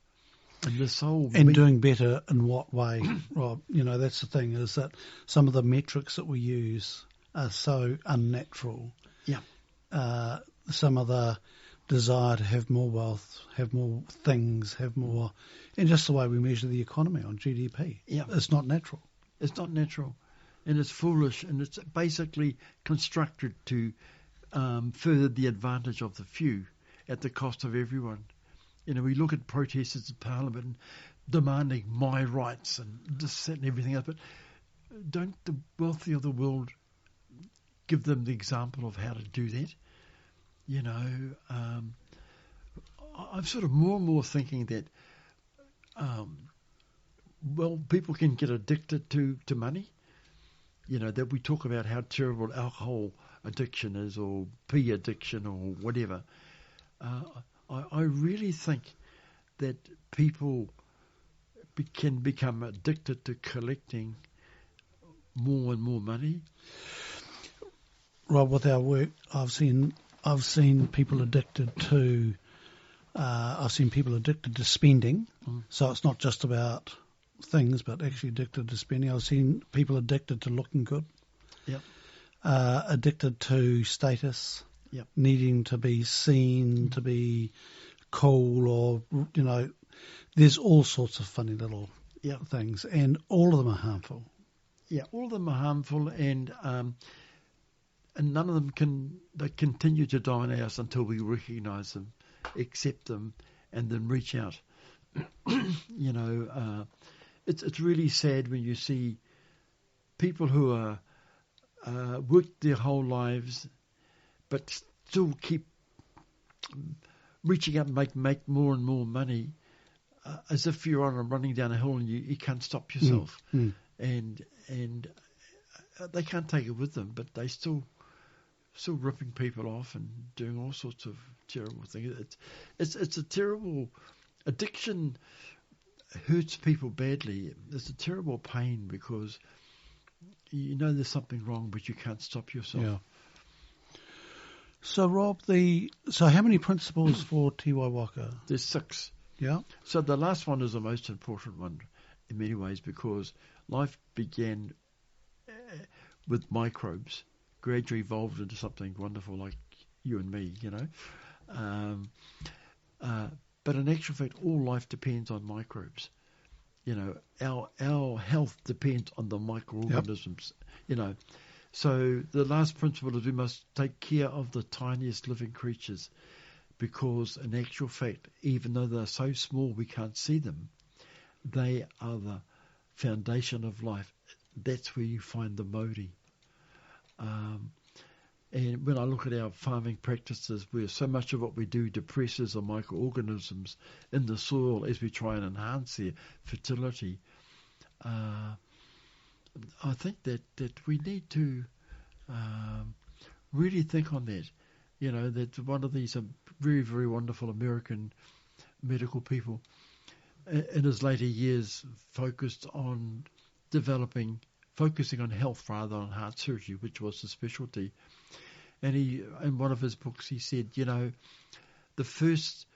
And this whole doing better in what way, Rob? That's the thing, is that some of the metrics that we use are so unnatural. Yeah. Some of the desire to have more wealth, have more things, have more, and just the way we measure the economy on GDP. Yeah. It's not natural. It's not natural, and it's foolish, and it's basically constructed to further the advantage of the few at the cost of everyone. We look at protesters in Parliament demanding my rights and this, that and everything else, but don't the wealthy of the world give them the example of how to do that? I'm sort of more and more thinking that, people can get addicted to money. That we talk about how terrible alcohol addiction is, or pee addiction, or whatever. I really think that people can become addicted to collecting more and more money. Rob, with our work, I've seen people addicted to. I've seen people addicted to spending. So it's not just about things, but actually addicted to spending. I've seen people addicted to looking good. Yep. Addicted to status. Yep. Needing to be seen, to be cool, or there's all sorts of funny little things, and all of them are harmful. Yeah, all of them are harmful, and none of them they continue to dominate us until we recognise them, accept them, and then reach out. It's really sad when you see people who are worked their whole lives, but still keep reaching up and make more and more money, as if you're running down a hill and you can't stop yourself. And they can't take it with them, but they still ripping people off and doing all sorts of terrible things. It's a terrible addiction. Hurts people badly. It's a terrible pain because there's something wrong, but you can't stop yourself. Yeah. So, Rob, so how many principles for Tiwaiwaka? There's 6. Yeah. So the last one is the most important one in many ways, because life began with microbes, gradually evolved into something wonderful like you and me, But in actual fact, all life depends on microbes. Our health depends on the microorganisms, So the last principle is we must take care of the tiniest living creatures, because in actual fact, even though they're so small we can't see them, they are the foundation of life. That's where you find the modi. And when I look at our farming practices, where so much of what we do depresses the microorganisms in the soil as we try and enhance their fertility, I think that we need to really think on that. That one of these very, very wonderful American medical people in his later years focused on focusing on health rather than heart surgery, which was his specialty. And in one of his books, he said, the first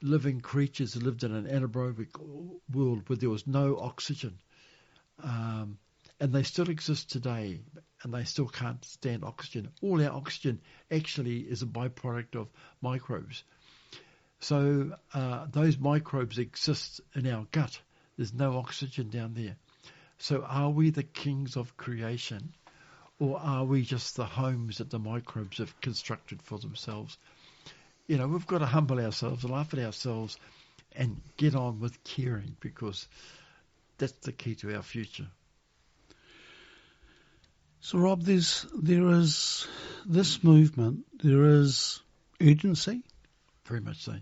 living creatures lived in an anaerobic world where there was no oxygen. And they still exist today, and they still can't stand oxygen. All our oxygen actually is a byproduct of microbes. So those microbes exist in our gut. There's no oxygen down there. So are we the kings of creation, or are we just the homes that the microbes have constructed for themselves? We've got to humble ourselves, laugh at ourselves, and get on with caring, because that's the key to our future. So, Rob, there is this movement, there is urgency. Very much so.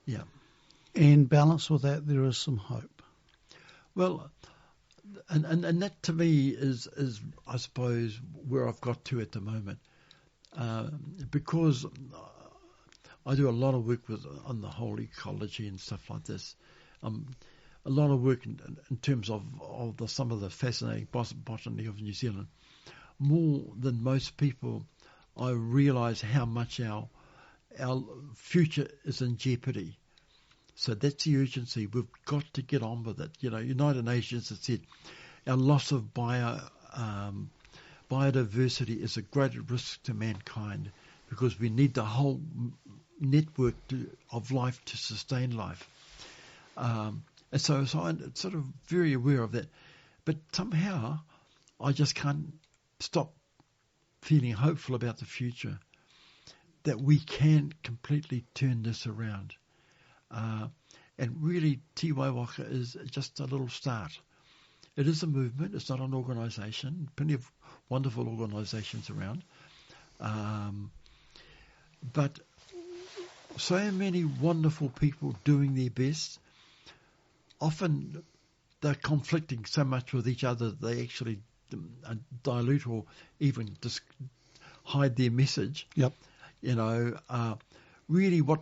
Yeah. And balanced with that, there is some hope. Well, and that to me is I suppose where I've got to at the moment, because I do a lot of work on the whole ecology and stuff like this. A lot of work in terms of some of the fascinating botany of New Zealand. More than most people, I realise how much our future is in jeopardy. So that's the urgency. We've got to get on with it. You know, United Nations has said our loss of biodiversity is a great risk to mankind because we need the whole network of life to sustain life. And so I'm sort of very aware of that. But somehow I just can't stop feeling hopeful about the future, that we can completely turn this around. And really, Tiwaiwaka is just a little start. It is a movement. It's not an organisation. Plenty of wonderful organisations around. But so many wonderful people doing their best. Often they're conflicting so much with each other that they actually dilute or even hide their message. Yep. You know, really what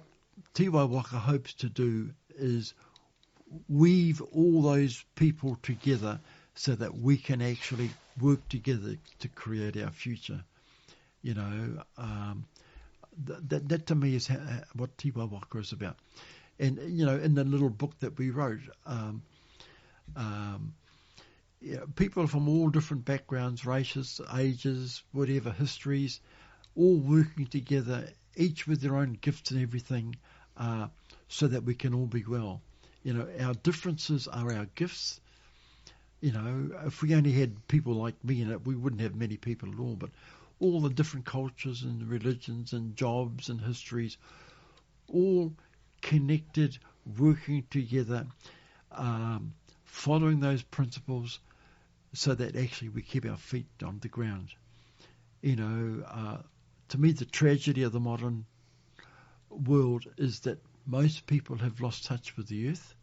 Tiwaiwaka hopes to do is weave all those people together so that we can actually work together to create our future. You know, that to me is what Tiwaiwaka is about. And, you know, in the little book that we wrote, people from all different backgrounds, races, ages, whatever, histories, all working together, each with their own gifts and everything, so that we can all be well. You know, our differences are our gifts. You know, if we only had people like me in it, we wouldn't have many people at all. But all the different cultures and religions and jobs and histories, all connected, working together, following those principles so that actually we keep our feet on the ground. You know, to me, the tragedy of the modern world is that most people have lost touch with the earth.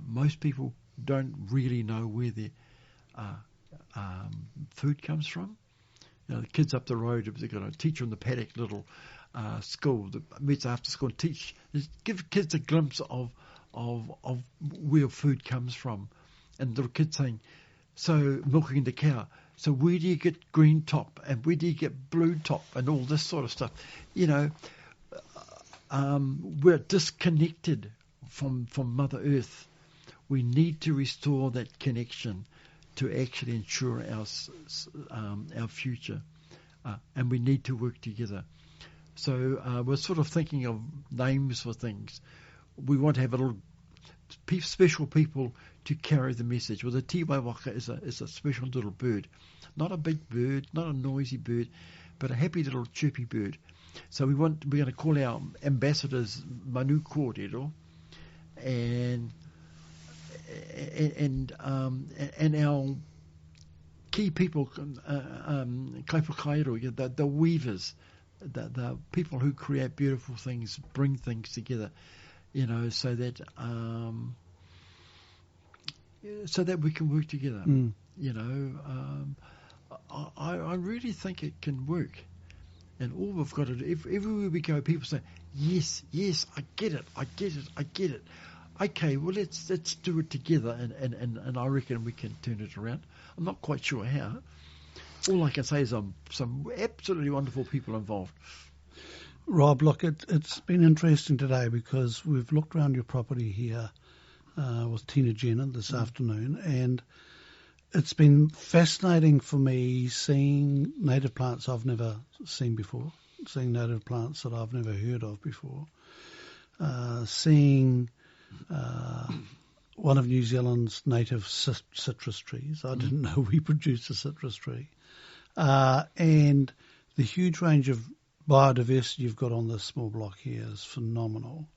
Most people don't really know where their food comes from. You know, the kids up the road, they've got a teacher in the paddock little school that meets after school and give kids a glimpse of where food comes from. And little kids saying, so milking the cow, so where do you get green top and where do you get blue top and all this sort of stuff? You know, we're disconnected from Mother Earth. We need to restore that connection to actually ensure our future, and we need to work together. So we're sort of thinking of names for things. We want to have a little special people to carry the message. Well, the Tiwaiwaka is a special little bird, not a big bird, not a noisy bird, but a happy little chirpy bird. So we're going to call our ambassadors Manu Kōrero and our key people, kaipakairo, the weavers, the people who create beautiful things, bring things together, you know, so that we can work together. You know, I really think it can work. And all we've got to do, everywhere we go, people say, yes, I get it. Okay, well, let's do it together, and I reckon we can turn it around. I'm not quite sure how. All I can say is some absolutely wonderful people involved. Rob, look, it's been interesting today because we've looked around your property here with Tina Jenner this afternoon, and it's been fascinating for me seeing native plants I've never seen before, seeing native plants that I've never heard of before, seeing one of New Zealand's native citrus trees. I didn't know we produced a citrus tree. And the huge range of biodiversity you've got on this small block here is phenomenal.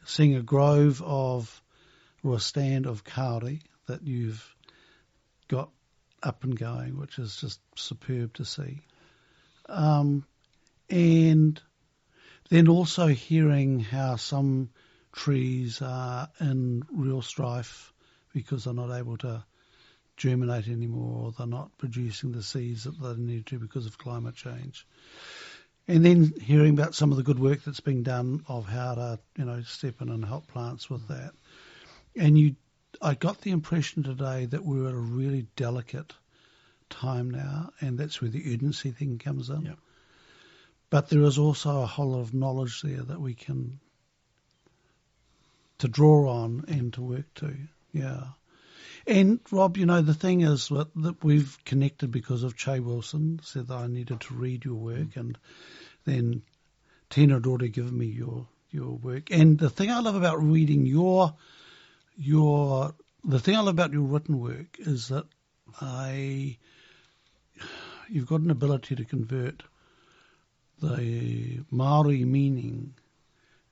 Seeing a grove or a stand of kauri that you've got up and going, which is just superb to see. And then also hearing how some trees are in real strife because they're not able to germinate anymore, or they're not producing the seeds that they need to because of climate change. And then hearing about some of the good work that's being done of how to, step in and help plants with that. And I got the impression today that we're at a really delicate time now, and that's where the urgency thing comes in. Yeah. But there is also a whole lot of knowledge there that we can to draw on and to work to. Yeah. And Rob, the thing is that we've connected because of Che Wilson said that I needed to read your work, and then Tina had already given me your work. And the thing I love about reading the thing I love about your written work is that you've got an ability to convert the Maori meaning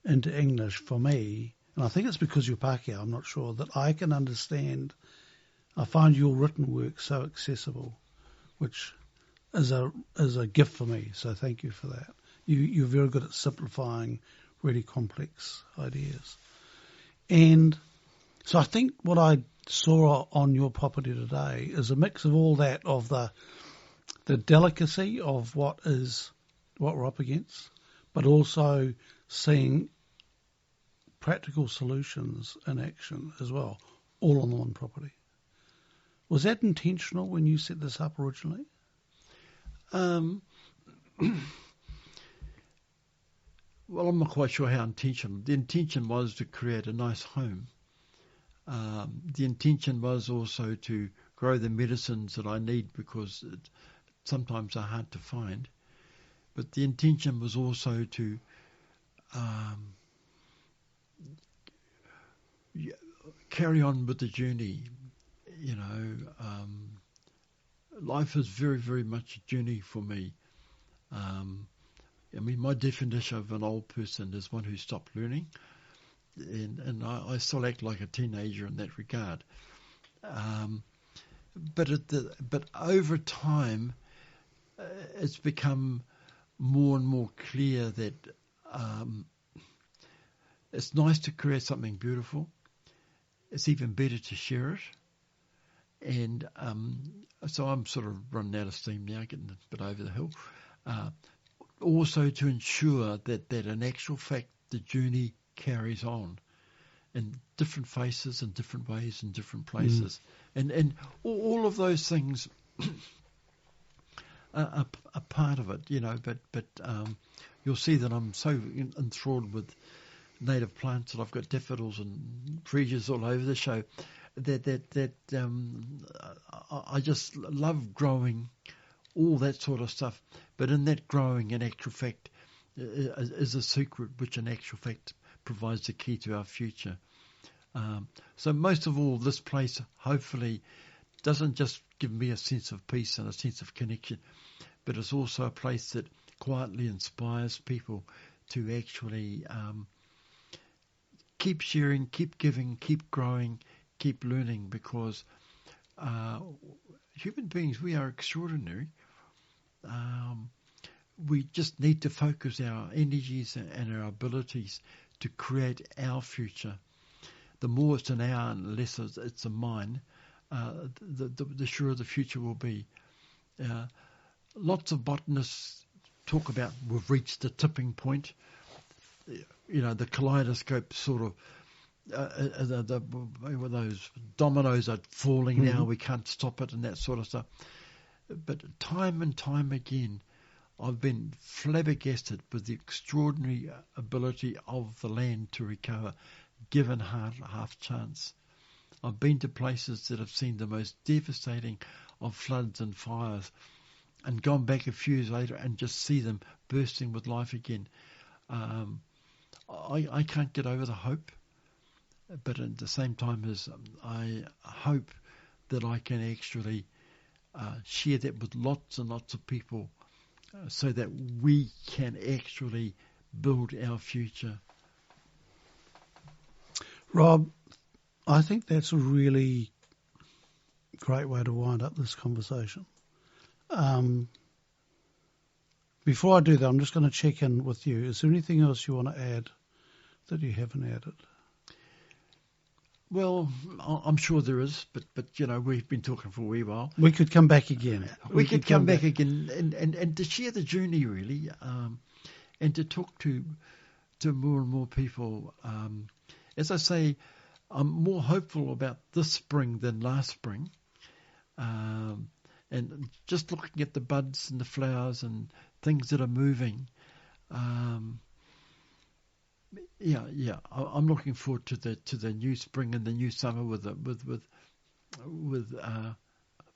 into English for me, and I think it's because you're Pākehā, I'm not sure, that I can understand. I find your written work so accessible, which is a gift for me, so thank you for that. You're very good at simplifying really complex ideas. And so I think what I saw on your property today is a mix of all that, of the delicacy of what we're up against, but also seeing practical solutions in action as well, all on the one property. Was that intentional when you set this up originally? Well, I'm not quite sure how intentional. The intention was to create a nice home. The intention was also to grow the medicines that I need, because sometimes they're hard to find. But the intention was also to carry on with the journey. Life is very, very much a journey for me. My definition of an old person is one who stopped learning, and I still act like a teenager in that regard. But over time, it's become more and more clear that it's nice to create something beautiful. It's even better to share it. And so I'm sort of running out of steam now, getting a bit over the hill. Also to ensure that in actual fact the journey carries on in different faces and different ways in different places. And all of those things are part of it, but you'll see that I'm so enthralled with native plants that I've got daffodils and freesias all over the show that I just love growing all that sort of stuff. But in that growing, in actual fact, is a secret which in actual fact provides the key to our future. So most of all, this place hopefully doesn't just give me a sense of peace and a sense of connection, but it's also a place that quietly inspires people to actually keep sharing, keep giving, keep growing, keep learning, because human beings, we are extraordinary. We just need to focus our energies and our abilities to create our future. The more it's an our and the less it's a mine, the surer the future will be. Lots of botanists talk about we've reached the tipping point. The kaleidoscope sort of, those dominoes are falling now, we can't stop it and that sort of stuff. But time and time again, I've been flabbergasted with the extraordinary ability of the land to recover, given half chance. I've been to places that have seen the most devastating of floods and fires, and gone back a few years later and just see them bursting with life again. I can't get over the hope, but at the same time as I hope that I can actually share that with lots and lots of people, so that we can actually build our future. Rob, I think that's a really great way to wind up this conversation. Before I do that, I'm just going to check in with you. Is there anything else you want to add that you haven't added? Well, I'm sure there is, but we've been talking for a wee while. We could come back again. We could come back again and to share the journey really, and to talk to more and more people. As I say, I'm more hopeful about this spring than last spring. And just looking at the buds and the flowers and things that are moving. I'm looking forward to the new spring and the new summer with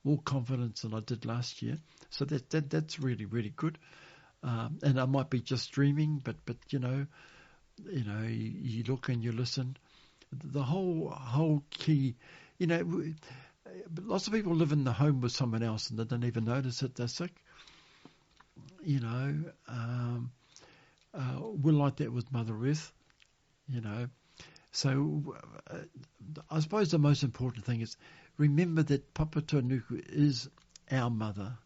more confidence than I did last year. So that's really, really good. And I might be just dreaming, but you look and you listen. The whole key, lots of people live in the home with someone else and they don't even notice it. They're sick. We're like that with Mother Earth, So I suppose the most important thing is remember that Papa Tuanuku is our mother.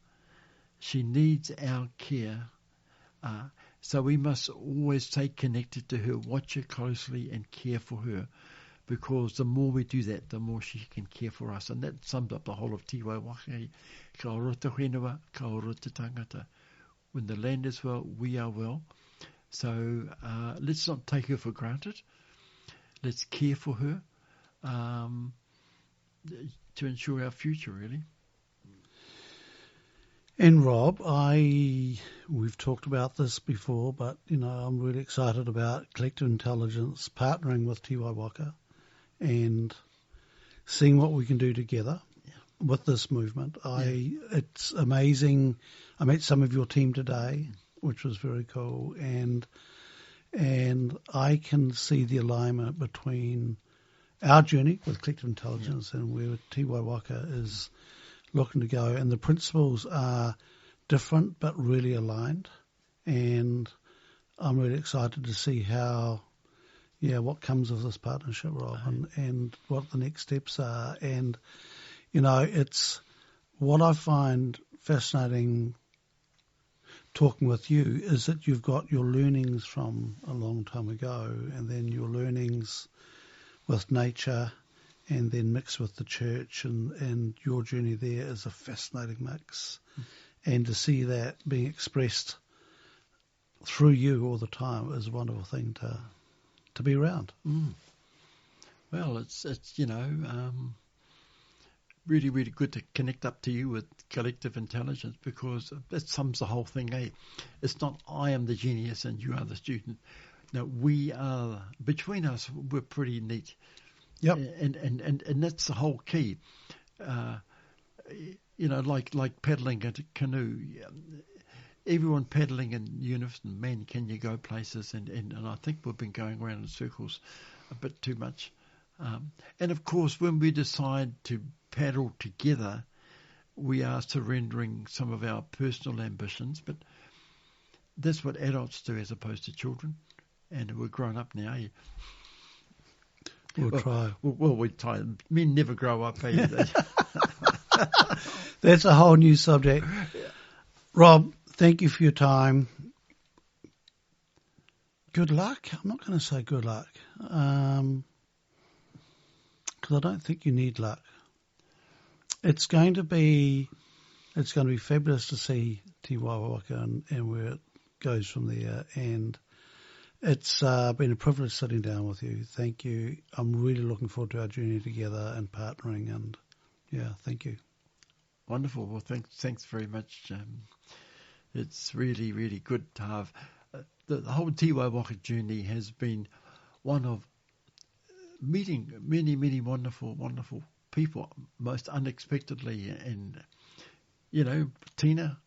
She needs our care. So we must always stay connected to her, watch her closely and care for her, because the more we do that, the more she can care for us. And that sums up the whole of Tiwaiwaka. Ka ora te whenua, ka ora te tangata. When the land is well, we are well. So let's not take her for granted. Let's care for her to ensure our future, really. And Rob, we've talked about this before, but I'm really excited about collective intelligence partnering with Tiwaiwaka and seeing what we can do together with this movement. It's amazing. I met some of your team today, which was very cool, and I can see the alignment between our journey with collective intelligence and where Tiwaiwaka is looking to go, and the principles are different but really aligned, and I'm really excited to see what comes of this partnership, Rob, and what the next steps are. And it's what I find fascinating talking with you is that you've got your learnings from a long time ago, and then your learnings with nature, and then mixed with the church, and your journey there is a fascinating mix. And to see that being expressed through you all the time is a wonderful thing to be around. Well, it's really, really good to connect up to you with collective intelligence, because that sums the whole thing, eh? It's not I am the genius and you are the student. No, we are, between us, we're pretty neat. Yep. And that's the whole key. Like paddling a canoe. Everyone paddling in unison. Man, can you go places? And I think we've been going around in circles a bit too much. And of course, when we decide to paddle together, we are surrendering some of our personal ambitions. But that's what adults do as opposed to children. And we're grown up now. We'll try. We try. Men never grow up, eh? That's a whole new subject. Rob, thank you for your time. Good luck. I'm not going to say good luck, because I don't think you need luck. It's going to be fabulous to see Tiwaiwaka and where it goes from there. And it's been a privilege sitting down with you. Thank you. I'm really looking forward to our journey together and partnering. And thank you. Wonderful. Well, thanks very much. It's really, really good to have. The whole Tiwaiwaka journey has been one of meeting many, many wonderful, wonderful people, most unexpectedly. And, Tina,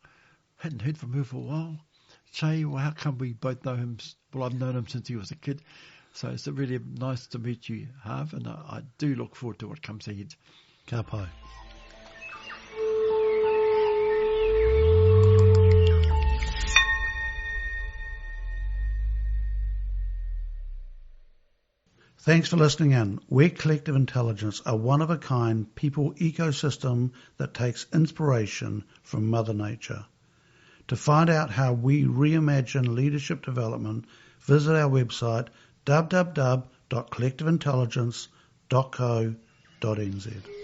hadn't heard from her for a while. Che, well, how come we both know him? Well, I've known him since he was a kid. So it's really nice to meet you, Harv, and I do look forward to what comes ahead. Ka pai. Thanks for listening in. We're Collective Intelligence, a one-of-a-kind people ecosystem that takes inspiration from Mother Nature. To find out how we reimagine leadership development, visit our website www.collectiveintelligence.org.nz. www.split-personality.co.nz.